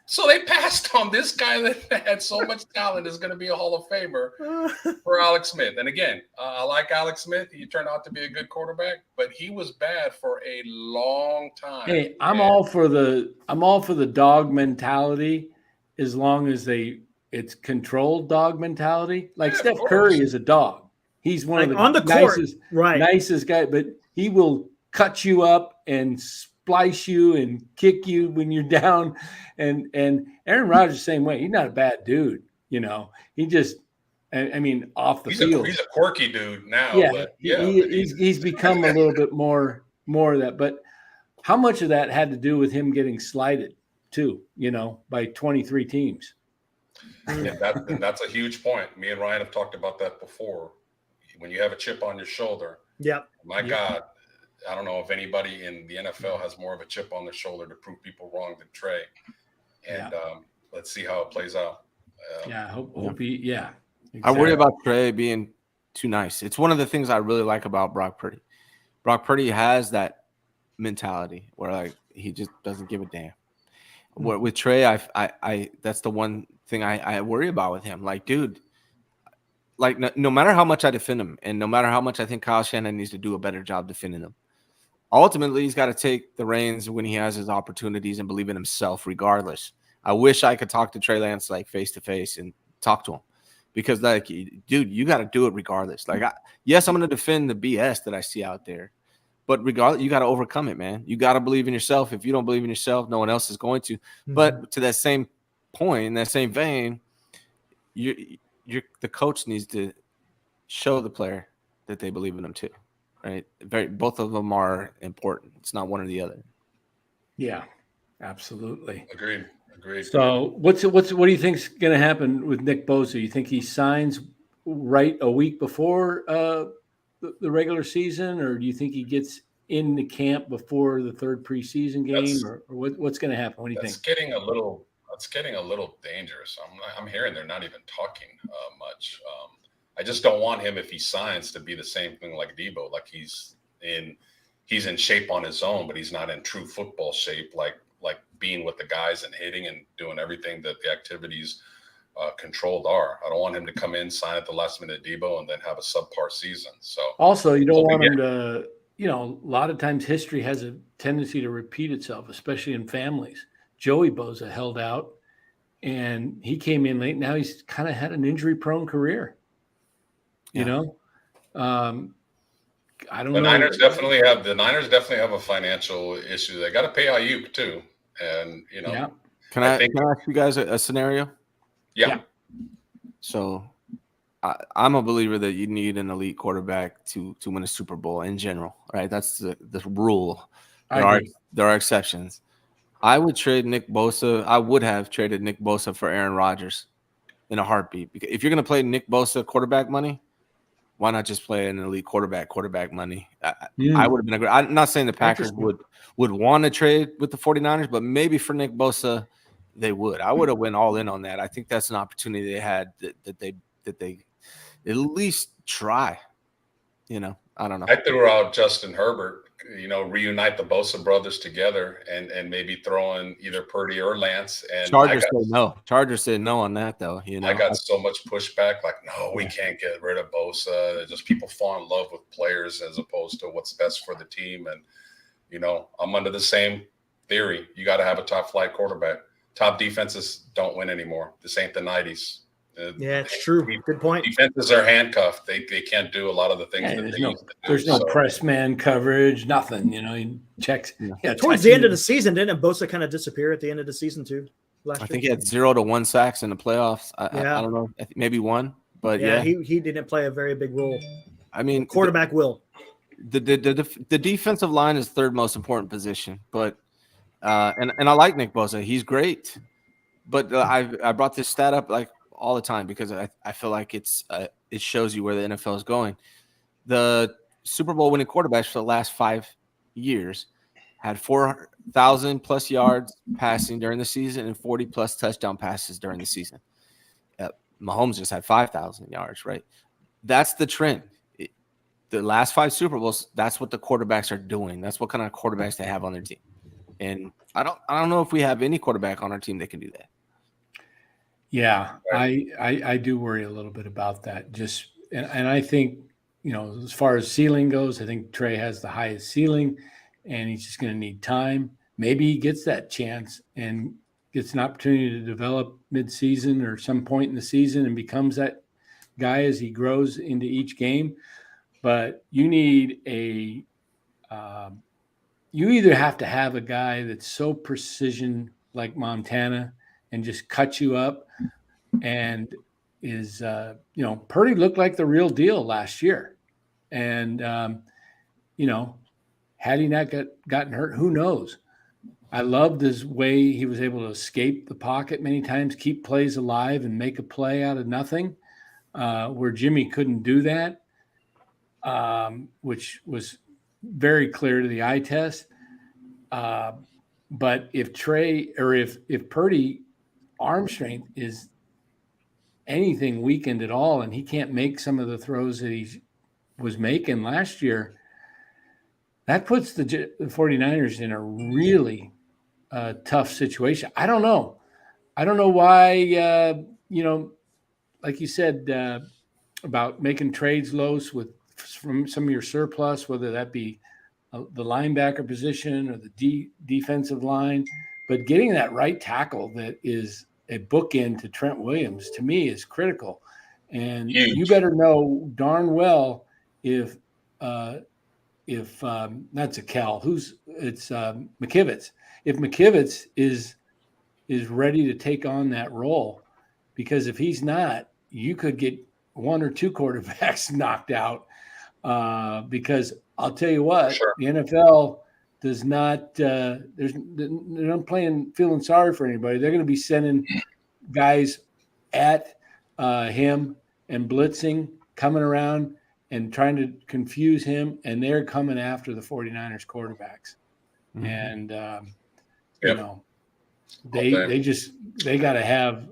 So they passed on this guy that had so much talent is going to be a Hall of Famer for Alex Smith. And again, I like Alex Smith. He turned out to be a good quarterback, but he was bad for a long time. Hey, I'm all for the dog mentality, as long as it's controlled dog mentality. Like Steph Curry is a dog. He's one of the on the nicest guy, but he will cut you up and splice you and kick you when you're down. And Aaron Rodgers, same way. He's not a bad dude. He just I mean, off the He's field. He's a quirky dude now. Yeah, But he's become a little bit more of that. But how much of that had to do with him getting slighted too? By 23 teams. and that's a huge point. Me and Ryan have talked about that before. When you have a chip on your shoulder, my God, I don't know if anybody in the NFL has more of a chip on their shoulder to prove people wrong than Trey. And let's see how it plays out. Hope he. Yeah, exactly. I worry about Trey being too nice. It's one of the things I really like about Brock Purdy. Brock Purdy has that mentality where like he just doesn't give a damn. With Trey, I that's the one thing I worry about with him. Like, dude, like no matter how much I defend him, and no matter how much I think Kyle Shanahan needs to do a better job defending him, ultimately he's got to take the reins when he has his opportunities and believe in himself, regardless. I wish I could talk to Trey Lance like face to face and talk to him, because like, dude, you got to do it regardless. Like, yes, I'm going to defend the BS that I see out there, but regardless, you got to overcome it, man. You got to believe in yourself. If you don't believe in yourself, no one else is going to. But to that same point, in that same vein, the coach needs to show the player that they believe in them too, right? Both of them are important. It's not one or the other. Yeah, absolutely. Agreed. So what do you think's going to happen with Nick Bosa? You think he signs right a week before the regular season, or do you think he gets in the camp before the third preseason game, or what's going to happen? What do you think? That's getting a little dangerous. I'm hearing they're not even talking much. I just don't want him, if he signs, to be the same thing like Debo, like he's in shape on his own, but he's not in true football shape, like being with the guys and hitting and doing everything that the activities controlled are. I don't want him to come in, sign at the last minute Debo, and then have a subpar season. So also, you don't want him to. A lot of times history has a tendency to repeat itself, especially in families. Joey Bosa held out, and he came in late. Now he's kind of had an injury-prone career. I don't know. The Niners definitely have a financial issue. They got to pay Ayuk too, and Can I ask you guys a scenario? Yeah. So, I'm a believer that you need an elite quarterback to win a Super Bowl in general, right? That's the rule. There are exceptions. I would trade Nick Bosa. I would have traded Nick Bosa for Aaron Rodgers in a heartbeat. Because if you're going to play Nick Bosa quarterback money, why not just play an elite quarterback money? I would have been great. I'm not saying the Packers would want to trade with the 49ers, but maybe for Nick Bosa, they would. I would have went all in on that. I think that's an opportunity they had that they at least try. I don't know. I threw out Justin Herbert, reunite the Bosa brothers together and maybe throw in either Purdy or Lance. And Chargers said no. Chargers said no on that, though. I got so much pushback, like, no, we can't get rid of Bosa. Just people fall in love with players as opposed to what's best for the team. And, I'm under the same theory. You got to have a top flight quarterback. Top defenses don't win anymore. This ain't the 90s. It's true. Good point. Defenses are handcuffed. They can't do a lot of the things that they used to do. There's no press man coverage, nothing. He checks. Towards the end of the season, didn't Bosa kind of disappear at the end of the season too? I think he had 0 to 1 sacks in the playoffs. I don't know, maybe 1, but he didn't play a very big role. I mean, quarterback will. The defensive line is third most important position, but and I like Nick Bosa. He's great, but I brought this stat up like all the time because I feel like it shows you where the NFL is going. The Super Bowl winning quarterbacks for the last 5 years had 4,000 plus yards passing during the season and 40 plus touchdown passes during the season. Mahomes just had 5,000 yards, right? That's the trend. The last 5 Super Bowls, that's what the quarterbacks are doing. That's what kind of quarterbacks they have on their team. And I don't know if we have any quarterback on our team that can do that. Yeah, I do worry a little bit about that. And I think, as far as ceiling goes, I think Trey has the highest ceiling, and he's just going to need time. Maybe he gets that chance and gets an opportunity to develop mid-season or some point in the season and becomes that guy as he grows into each game. But you need you either have to have a guy that's so precision like Montana and just cut you up and Purdy looked like the real deal last year, and had he not gotten hurt, who knows? I loved his way he was able to escape the pocket many times, keep plays alive, and make a play out of nothing, where Jimmy couldn't do that, which was very clear to the eye test. But if Purdy arm strength is anything weakened at all, and he can't make some of the throws that he was making last year, that puts the 49ers in a really tough situation. I don't know why, like you said, about making trades, Los, from some of your surplus, whether that be the linebacker position or the defensive line, but getting that right tackle that is a bookend to Trent Williams, to me, is critical. And Huge. You better know darn well if not Zakel, it's McKivitz. If McKivitz is ready to take on that role, because if he's not, you could get one or two quarterbacks knocked out. Because I'll tell you what, Sure. The NFL does not. They're not feeling sorry for anybody. They're going to be sending guys at him and blitzing, coming around and trying to confuse him, and they're coming after the 49ers quarterbacks. Mm-hmm. And they got to have.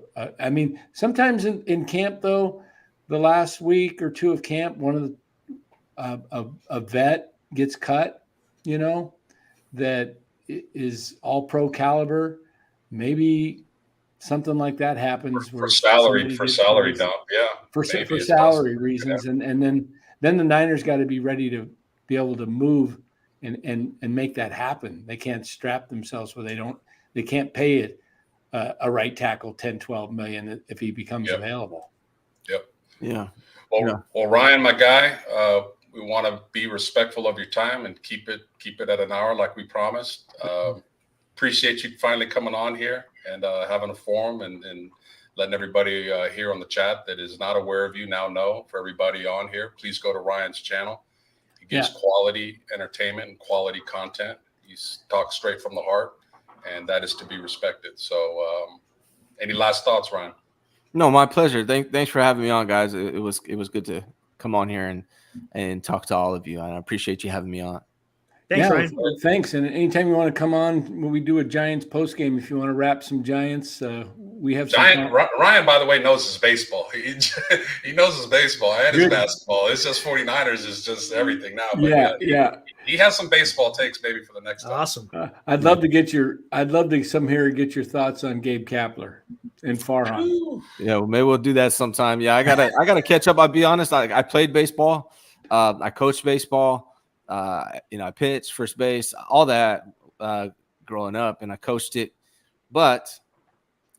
Sometimes in camp, though, the last week or two of camp, one of the a vet gets cut, that is all pro caliber. Maybe something like that happens for salary dump, for salary reasons, yeah. and then the Niners got to be ready to be able to move and make that happen. They can't strap themselves where they can't pay it a right tackle 10-12 million if he becomes available. Yep. Yeah. Well, Ryan, my guy, we want to be respectful of your time and keep it at an hour like we promised. Appreciate you finally coming on here and having a forum and letting everybody here on the chat that is not aware of you now know. For everybody on here, please go to Ryan's channel. He gives quality entertainment and quality content. He talks straight from the heart, and that is to be respected. So any last thoughts, Ryan? No, my pleasure. Thanks for having me on, guys. It was good to come on here and talk to all of you. I appreciate you having me on. Thanks, Ryan. Thanks. And anytime you want to come on when we do a Giants post game, if you want to wrap some Giants, we have Ryan, by the way, knows his baseball. He knows his baseball and his basketball. It's just 49ers is just everything now. But he has some baseball takes maybe for the next time. Awesome. I'd love to come here and get your thoughts on Gabe Kapler and Farhan. Yeah, well, maybe we'll do that sometime. Yeah, I gotta catch up. I'll be honest. I played baseball. I coached baseball. I pitched, first base, all that growing up, and I coached it. But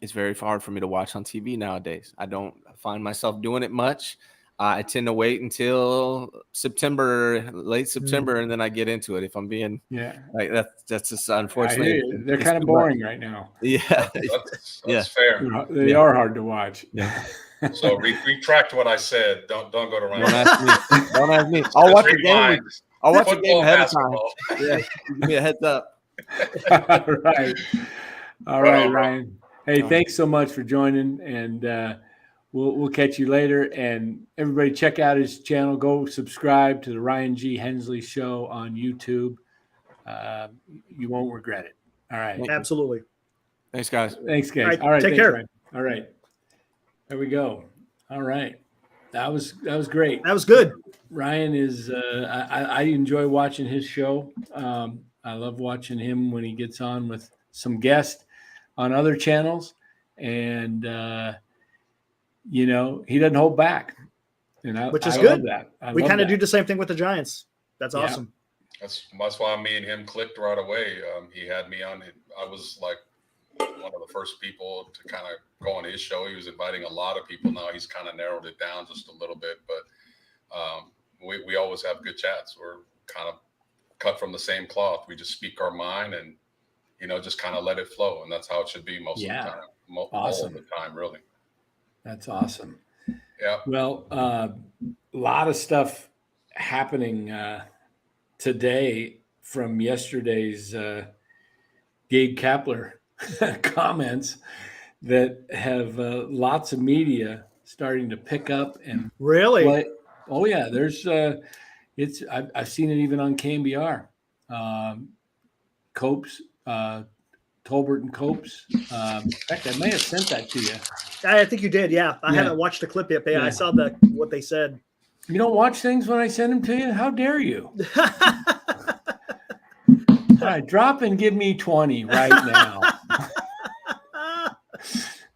it's very hard for me to watch on TV nowadays. I don't find myself doing it much. I tend to wait until late September, and then I get into it. If I'm being like that's just unfortunately. They're kind of boring right now. Yeah, that's fair. They are hard to watch. Yeah. So retract what I said. Don't go to Ryan. Don't ask me. I'll watch the game. I'll watch the game ahead of time. Yeah, give me a heads up. All right, Ryan. Hey, thanks so much for joining, and we'll catch you later. And everybody, check out his channel. Go subscribe to the Ryan G. Hensley Show on YouTube. You won't regret it. All right. Absolutely. Thanks, guys. All right. All right. Take care. Ryan. All right. There we go. All right. That was great. That was good. Ryan is I enjoy watching his show. I love watching him when he gets on with some guests on other channels, and he doesn't hold back, which is I good. Love that. We kind of do the same thing with the Giants. That's awesome. That's why me and him clicked right away. He had me on. I was like one of the first people to kind of go on his show. He was inviting a lot of people. Now he's kind of narrowed it down just a little bit, but we always have good chats. We're kind of cut from the same cloth. We just speak our mind and, just kind of let it flow. And that's how it should be most of the time. All of the time, really. That's awesome. Yeah. Well, a lot of stuff happening today from yesterday's Gabe Kapler comments that have lots of media starting to pick up and Really? play. Oh yeah, there's I've seen it even on KMBR. Copes, Tolbert and Copes. In fact, I may have sent that to you. I think you did. Yeah. I Yeah. haven't watched the clip yet, but Yeah. I saw what they said. You don't watch things when I send them to you? How dare you? All right, drop and give me 20 right now.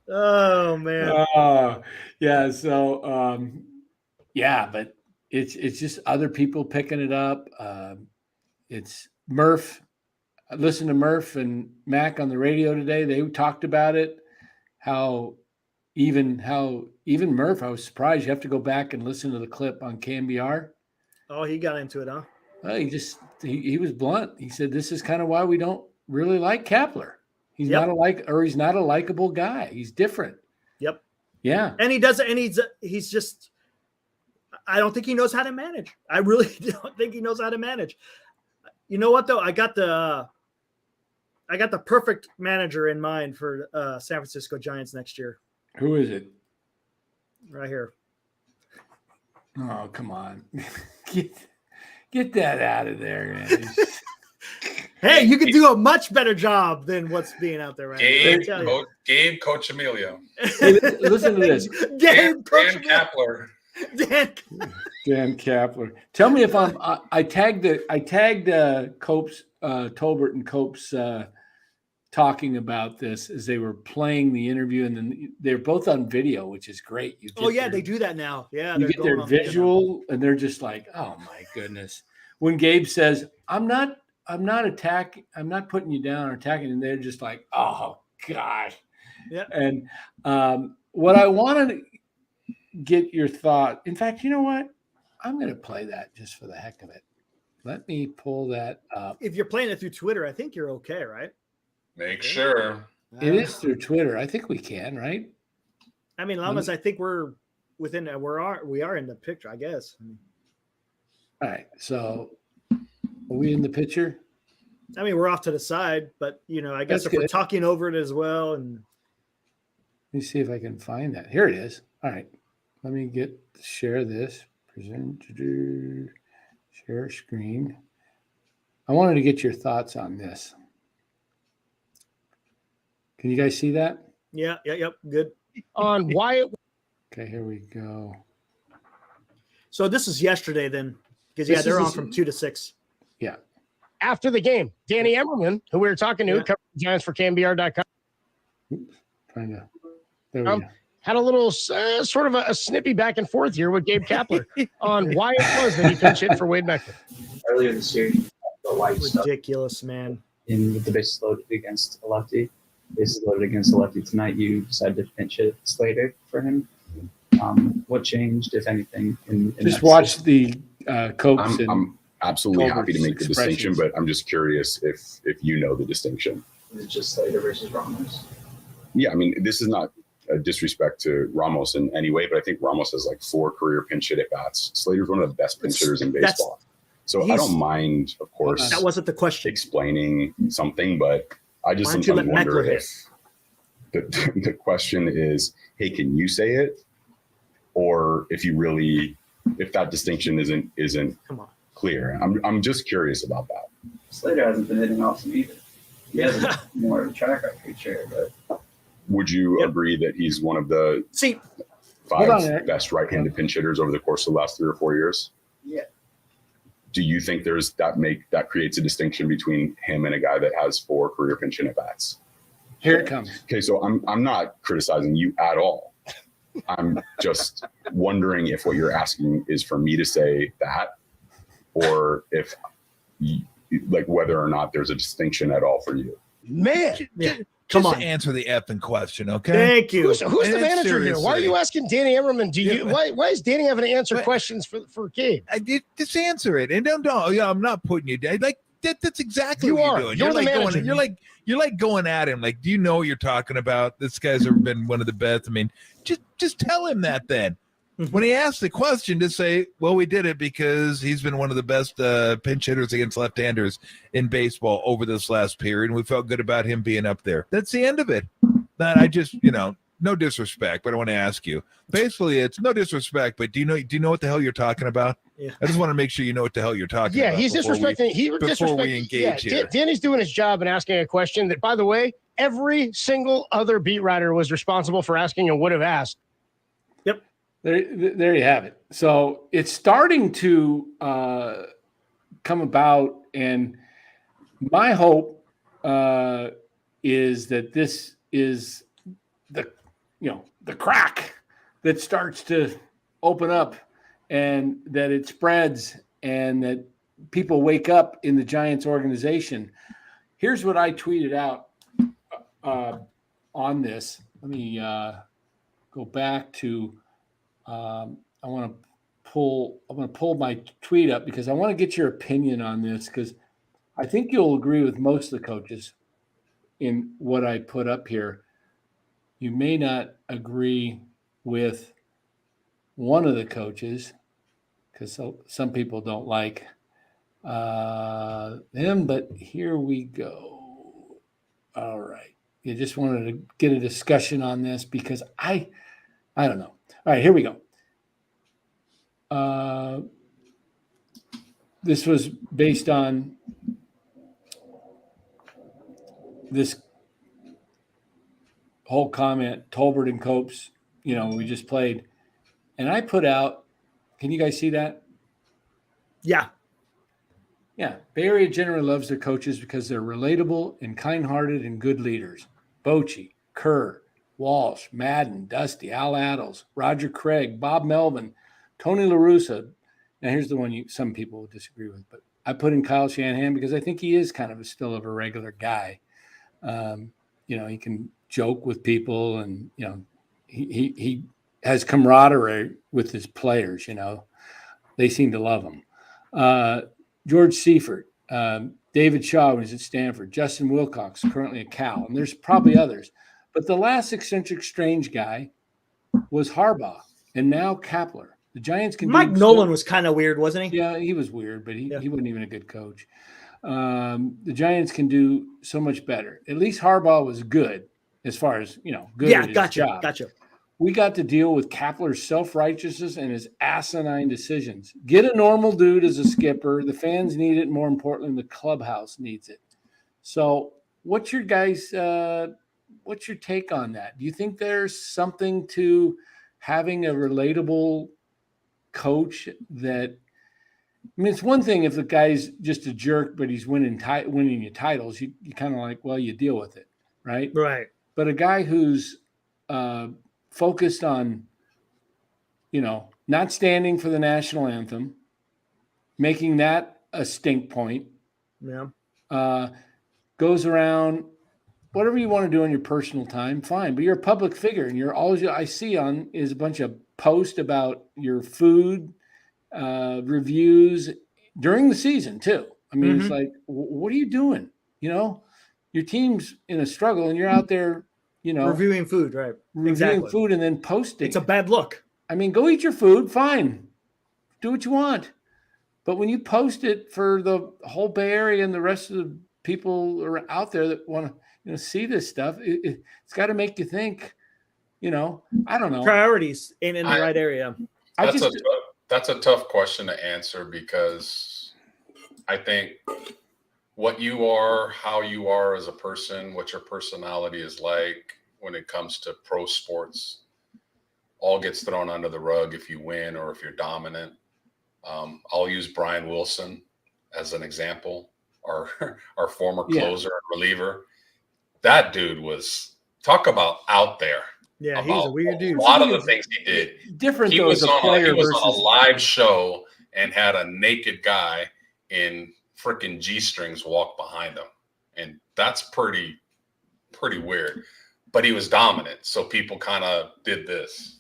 Oh man. Yeah. So, yeah, but it's just other people picking it up. It's Murph. I listened to Murph and Mac on the radio today. They talked about it. How even Murph, I was surprised. You have to go back and listen to the clip on KMBR. Oh, he got into it, huh? Well, he was blunt. He said this is kind of why we don't really like Kapler. He's Yep. he's not a likable guy. He's different. Yep. Yeah. And he doesn't, and he's just, I don't think he knows how to manage. I really don't think he knows how to manage. You know what though? I got the perfect manager in mind for San Francisco Giants next year. Who is it? Right here. Oh, come on. Get that out of there, man. Hey, you can do a much better job than what's being out there right now. Gabe Coach Emilio. Hey, listen to this. Gabe Dan Kapler. Dan Kapler. Tell me if I tagged Copes, Tolbert and Copes talking about this as they were playing the interview, and then they're both on video, which is great. They do that now. Yeah, you get their visual, and they're just like, oh my goodness. When Gabe says, I'm not putting you down or attacking, and they're just like, oh gosh. Yeah. And what I want to get your thought. In fact, you know what? I'm going to play that just for the heck of it. Let me pull that up. If you're playing it through Twitter, I think you're okay, right? Make sure. It is through Twitter. I think we can, right? I mean, Lamas, I think we're within. We are in the picture, I guess. All right. So, are we in the picture? I mean, we're off to the side, but I guess if we're talking over it as well, and let me see if I can find that. Here it is. All right. Let me share this. Share screen. I wanted to get your thoughts on this. Can you guys see that? Yeah, good. On why it. Okay, here we go. So this is yesterday then, because they're on from 2 to 6. Yeah. After the game, Danny Emmerman, who we were talking to, covered the Giants for KMBR.com. There we go. Had a little sort of a snippy back and forth here with Gabe Kapler on why it was that he pinch hit for Wade Beckman. Earlier this year, the white ridiculous, man. With the bases loaded against a lefty. Bases loaded against a lefty tonight. You decided to pinch hit Slater for him. What changed, if anything? In just watch the Copes. I'm absolutely happy to make the expressions. distinction, but I'm just curious if you know the distinction. Is it just Slater versus Ramos? Yeah, I mean, this is not a disrespect to Ramos in any way, but I think Ramos has like 4 career pinch hit at bats. Slater's one of the best pinch hitters in baseball. So I don't mind, of course, that wasn't the question. Explaining something, but I just sometimes wonder if the question is, hey, can you say it? Or if that distinction isn't clear. I'm just curious about that. Slater hasn't been hitting awesome either. He has more of a track record, sure, but would you agree that he's one of the 5 best right-handed pinch hitters over the course of the last 3 or 4 years? Yeah. Do you think that creates a distinction between him and a guy that has 4 career pinch hit at bats? Here it comes. Okay, so I'm not criticizing you at all. I'm just wondering if what you're asking is for me to say that, or if whether or not there's a distinction at all for you. Man, Come on, answer the effing question, okay? Thank you. Who's the manager here? Why are you asking Danny Emmerman? Why is Danny having to answer questions for Gabe? Just answer it, and don't. Yeah, I'm not putting you down. Like that's exactly what you're doing. You're the like manager. You're like going at him. Like, do you know what you're talking about? This guy's ever been one of the best. I mean, just tell him that then. when he asked the question, to say, well, we did it because he's been one of the best pinch hitters against left-handers in baseball over this last period, and we felt good about him being up there. That's the end of it. That I just, no disrespect, but I want to ask you. Basically, it's no disrespect, but do you know what the hell you're talking about? Yeah. I just want to make sure you know what the hell you're talking about. Yeah, he's disrespecting. Before we engage here. Danny's doing his job and asking a question that, by the way, every single other beat writer was responsible for asking and would have asked. Yep. There you have it. So it's starting to come about, and my hope is that this is the crack that starts to open up, and that it spreads, and that people wake up in the Giants organization. Here's what I tweeted out on this. Let me go back to. I'm going to pull my tweet up because I want to get your opinion on this, because I think you'll agree with most of the coaches in what I put up here. You may not agree with one of the coaches, because some people don't like him, but here we go. All right. You just wanted to get a discussion on this because I don't know. All right, here we go. This was based on this whole comment, Tolbert and Copes, we just played. And I put out, can you guys see that? Yeah. Yeah. Bay Area generally loves their coaches because they're relatable and kind-hearted and good leaders. Bochy, Kerr, Walsh, Madden, Dusty, Al Addles, Roger Craig, Bob Melvin, Tony La Russa. Now, here's the one some people will disagree with, but I put in Kyle Shanahan because I think he is kind of still of a regular guy. He can joke with people, and, he has camaraderie with his players. They seem to love him. George Seifert, David Shaw when he's at Stanford, Justin Wilcox, currently at Cal, and there's probably others. But the last eccentric strange guy was Harbaugh, and now Kapler. The Giants can. Mike Nolan was kind of weird, wasn't he? Yeah, he was weird, but he wasn't even a good coach. The Giants can do so much better. At least Harbaugh was good as far as, good at his job. Gotcha. We got to deal with Kapler's self-righteousness and his asinine decisions. Get a normal dude as a skipper. The fans need it. More importantly, the clubhouse needs it. So what's your take on that? Do you think there's something to having a relatable coach that, it's one thing if the guy's just a jerk, but he's winning you titles, you kind of like, well, you deal with it, right? Right. But a guy who's focused on, not standing for the national anthem, making that a stink point, goes around, whatever you want to do in your personal time, fine. But you're a public figure, and I see is a bunch of posts about your food reviews during the season too. I mean, It's like, what are you doing? Your team's in a struggle, and you're out there, reviewing food, right? Reviewing food and then posting. It's a bad look. I mean, go eat your food, fine, do what you want. But when you post it for the whole Bay Area and the rest of the people are out there that want to, see this stuff, it's got to make you think. I don't know. Priorities ain't in the right area. That's a tough question to answer, because I think what you are, how you are as a person, what your personality is like when it comes to pro sports, all gets thrown under the rug if you win or if you're dominant. I'll use Brian Wilson as an example, our former closer and reliever. That dude was, talk about out there. Yeah, he was a weird dude. A lot of the things he did. Different he though was as a player. He was on a live show and had a naked guy in freaking G-strings walk behind him. And that's pretty weird. But he was dominant. So people kind of did this.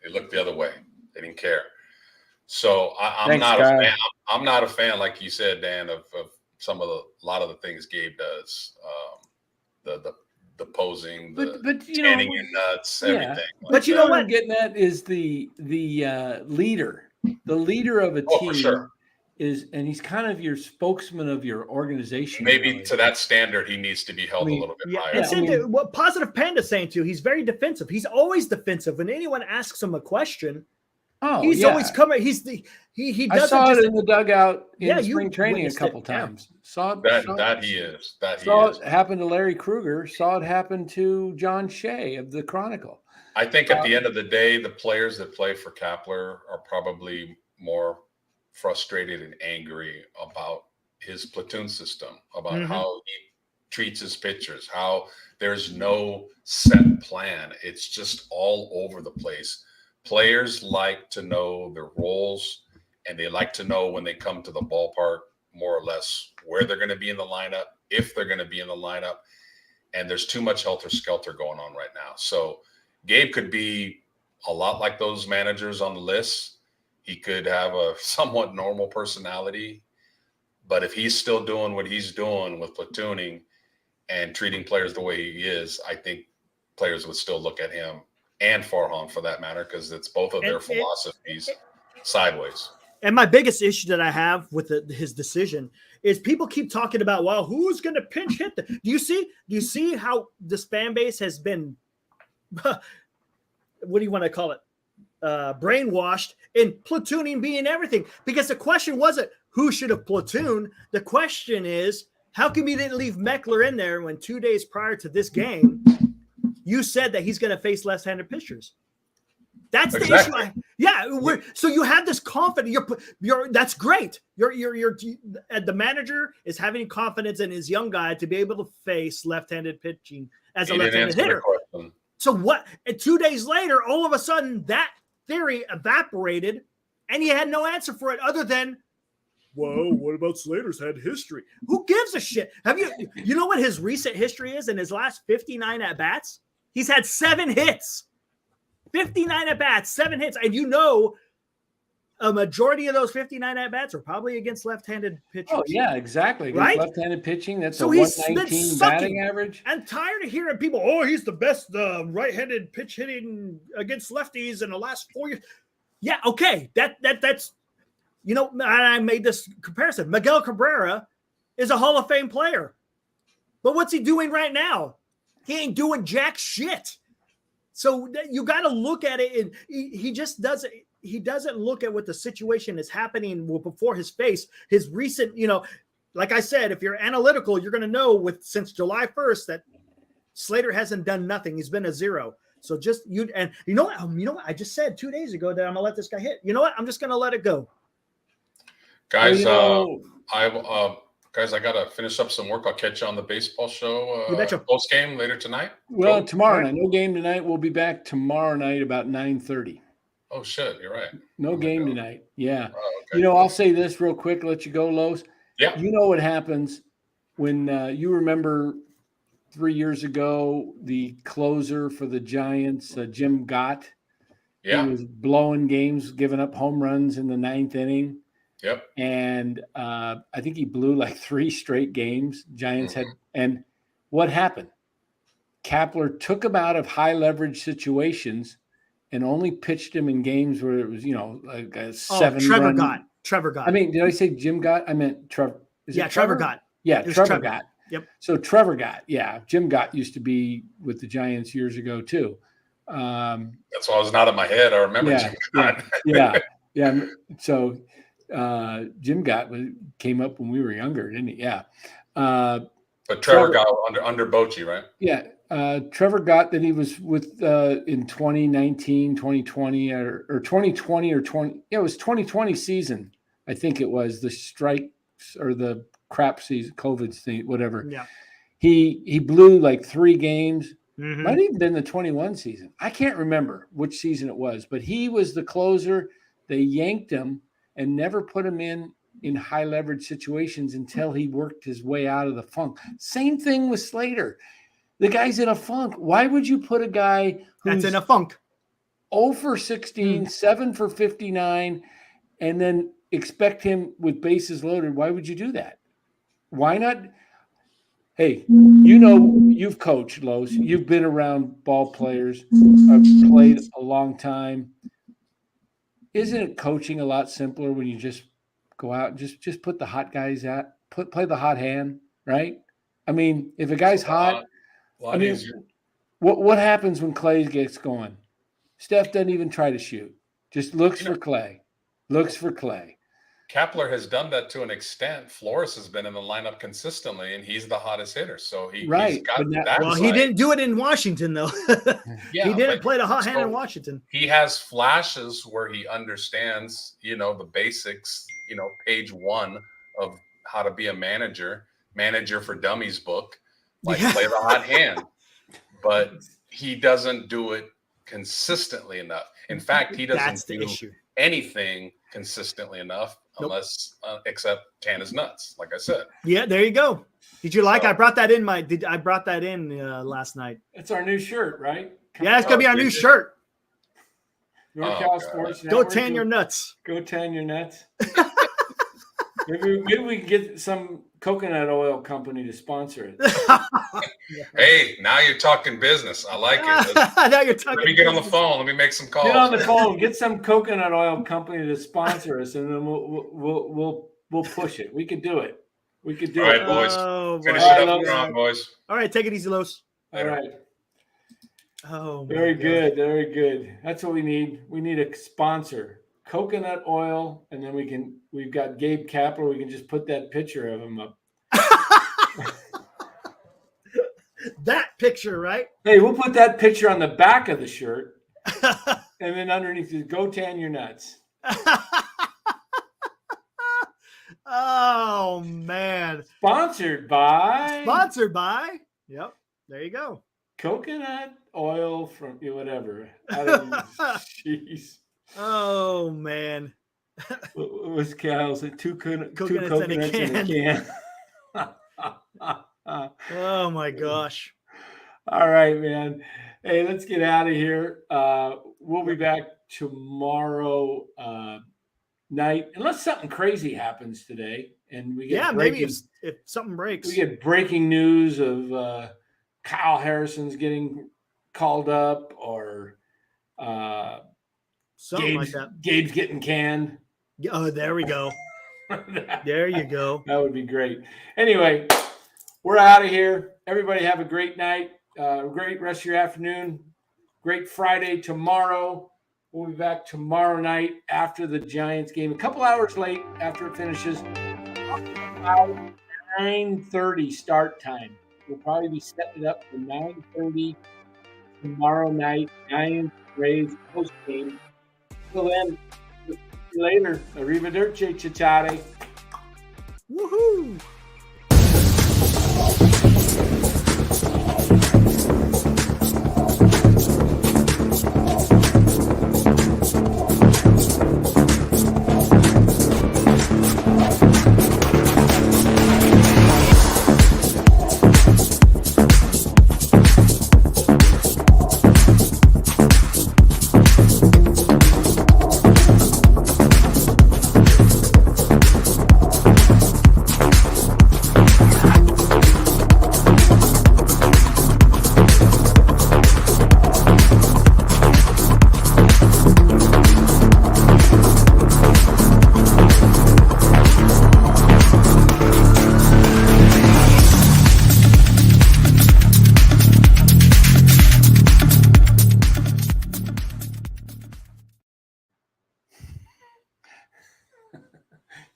They looked the other way. They didn't care. So I'm not a fan. I'm not a fan, like you said, Dan, of a lot of the things Gabe does. the posing, But the you know, tanning your nuts, yeah. everything. But you know what what? I'm getting at is the leader, the leader of a Oh, team for sure. is, and he's kind of your spokesman of your organization. Maybe really. to that standard, he needs to be held a little bit Yeah, higher. and same thing, what Positive Panda's saying too. He's very defensive. He's always defensive. When anyone asks him a question, he's always coming. He's the he I doesn't saw just it in the dugout in Yeah, you spring training a witnessed couple it, yeah. times. Saw That he is. saw it happen to Larry Krueger. Saw it happen to John Shea of the Chronicle. I think at the end of the day, the players that play for Kapler are probably more frustrated and angry about his platoon system, about how he treats his pitchers, how there's no set plan. It's just all over the place. Players like to know their roles, and they like to know when they come to the ballpark more or less where they're going to be in the lineup, if they're going to be in the lineup. And there's too much helter-skelter going on right now. So Gabe could be a lot like those managers on the list. He could have a somewhat normal personality, but if he's still doing what he's doing with platooning and treating players the way he is, I think players would still look at him, and Farhan for that matter, because it's both of their philosophies sideways. And my biggest issue that I have with his decision is people keep talking about, well, who's going to pinch hit? Do you see how this fan base has been, what do you want to call it? Brainwashed in platooning being everything, because the question wasn't who should have platooned. The question is, how come you didn't leave Meckler in there when 2 days prior to this game, you said that he's going to face left-handed pitchers? That's the issue. So you have this confidence. That's great. The manager is having confidence in his young guy to be able to face left-handed pitching as a left-handed hitter. So what? And 2 days later, all of a sudden, that theory evaporated, and he had no answer for it other than, whoa, what about Slater's had history? Who gives a shit? You know what his recent history is in his last 59 at-bats? He's had 7 hits. 59 at-bats, 7 hits. And you know a majority of those 59 at-bats are probably against left-handed pitchers. Oh, yeah, exactly. Against right? Left-handed pitching, that's so a 119 batting average. I'm tired of hearing people, he's the best right-handed pitch hitting against lefties in the last 4 years. Yeah, okay. That's, I made this comparison. Miguel Cabrera is a Hall of Fame player. But what's he doing right now? He ain't doing jack shit. So you got to look at it, and he just doesn't. He doesn't look at what the situation is happening before his face. His recent, like I said, if you're analytical, you're going to know since July 1st that Slater hasn't done nothing. He's been a 0. So just you know what? I just said 2 days ago that I'm gonna let this guy hit. You know what? I'm just gonna let it go. Guys, I gotta finish up some work. I'll catch you on the baseball show post game later tonight. Well, tomorrow night. No game tonight. We'll be back tomorrow night about 9:30. Oh shit, you're right. No game tonight. Yeah. Oh, okay. I'll say this real quick. Let you go, Los. Yeah. You know what happens when you remember 3 years ago the closer for the Giants, Jim Gott. Yeah. He was blowing games, giving up home runs in the 9th inning. Yep. And I think he blew like 3 straight games. Giants had, and what happened? Kapler took him out of high leverage situations and only pitched him in games where it was, like a 7 Trevor run. Gott. I mean, did I say Jim Gott? I meant Trevor. Trevor Gott. Yeah, Trevor Gott. Yep. So Trevor Gott. Yeah, Jim Gott used to be with the Giants years ago too. That's why I was not in my head. I remember Jim Gott. Yeah. So Jim Gott came up when we were younger, didn't he? Yeah. But Trevor Gott under Bochy, right? Yeah. Trevor Gott that he was with in 2019, 2020, or 2020 or 20. Yeah, it was 2020 season. I think it was the strikes or the crap season, COVID season, whatever. Yeah. He blew like 3 games. Mm-hmm. Might have even been the 21 season. I can't remember which season it was, but he was the closer. They yanked him and never put him in high leverage situations until he worked his way out of the funk. Same thing with Slater. The guy's in a funk. Why would you put a guy who's that's in a funk? 0 for 16, 7 for 59, and then expect him with bases loaded? Why would you do that? Why not? Hey, you know, you've coached, Los. You've been around ball players. I've played a long time. Isn't it coaching a lot simpler when you just go out and just put the hot guys at play the hot hand, right? I mean, if a guy's hot, A lot I mean, easier. what happens when Clay gets going? Steph doesn't even try to shoot. Just looks for Clay. Looks for Clay. Kepler has done that to an extent. Flores has been in the lineup consistently, and he's the hottest hitter. So he's Right, got but that. Well, he side. didn't do it in Washington, though. Yeah, he didn't but- play the hot hand so in Washington. He has flashes where he understands, the basics, page 1 of how to be a manager for dummies book, like Yeah. play the hot hand. But he doesn't do it consistently enough. In fact, he That's doesn't the do issue. anything consistently enough unless except can his nuts, like I said. Yeah, there you go. Did you like? So- I brought that in last night. It's our new shirt, right? Yeah, it's gonna be our new shirt. NorCal Oh, God. Sports Go Network. tan your nuts. Go tan your nuts. maybe we can get some coconut oil company to sponsor it. Hey, now you're talking business. I like it. Now you're talking. Let me get on the phone. Let me make some calls. Get on the phone. Get some coconut oil company to sponsor us, and then we'll push it. We could do it. We could do All right, it. boys. Oh, Finish my it up Los. strong, boys. All right, take it easy, Los. All right. Oh, my Very God. good. Very good. That's what we need. We need a sponsor. Coconut oil, and then we've got Gabe Kapler. We can just put that picture of him up. That picture, right? Hey, we'll put that picture on the back of the shirt, and then underneath is "Go tan your nuts." Oh man! Sponsored by Sponsored by. Yep. There you go. coconut oil from whatever. I don't know. Jeez. Oh man! What was Cal's? Two Coconuts coconuts in a can. Oh my gosh! All right, man. Hey, let's get out of here. We'll be back tomorrow night, unless something crazy happens today, and we get Maybe if something breaks. we get breaking news of Kyle Harrison's getting called up, or something like that. Gabe's getting canned. Oh, there we go. There you go. That would be great. Anyway, we're out of here. Everybody have a great night. Great rest of your afternoon. Great Friday tomorrow. We'll be back tomorrow night after the Giants game. A couple hours late after it finishes. About 9:30 start time. We'll probably be setting it up for 9:30 tomorrow night. Giants Rays post game. Till then, see you later. Arrivederci, ciao. Woohoo!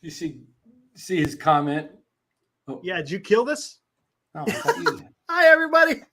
You see his comment? Yeah, did you kill this? Oh, I thought you- Hi, everybody.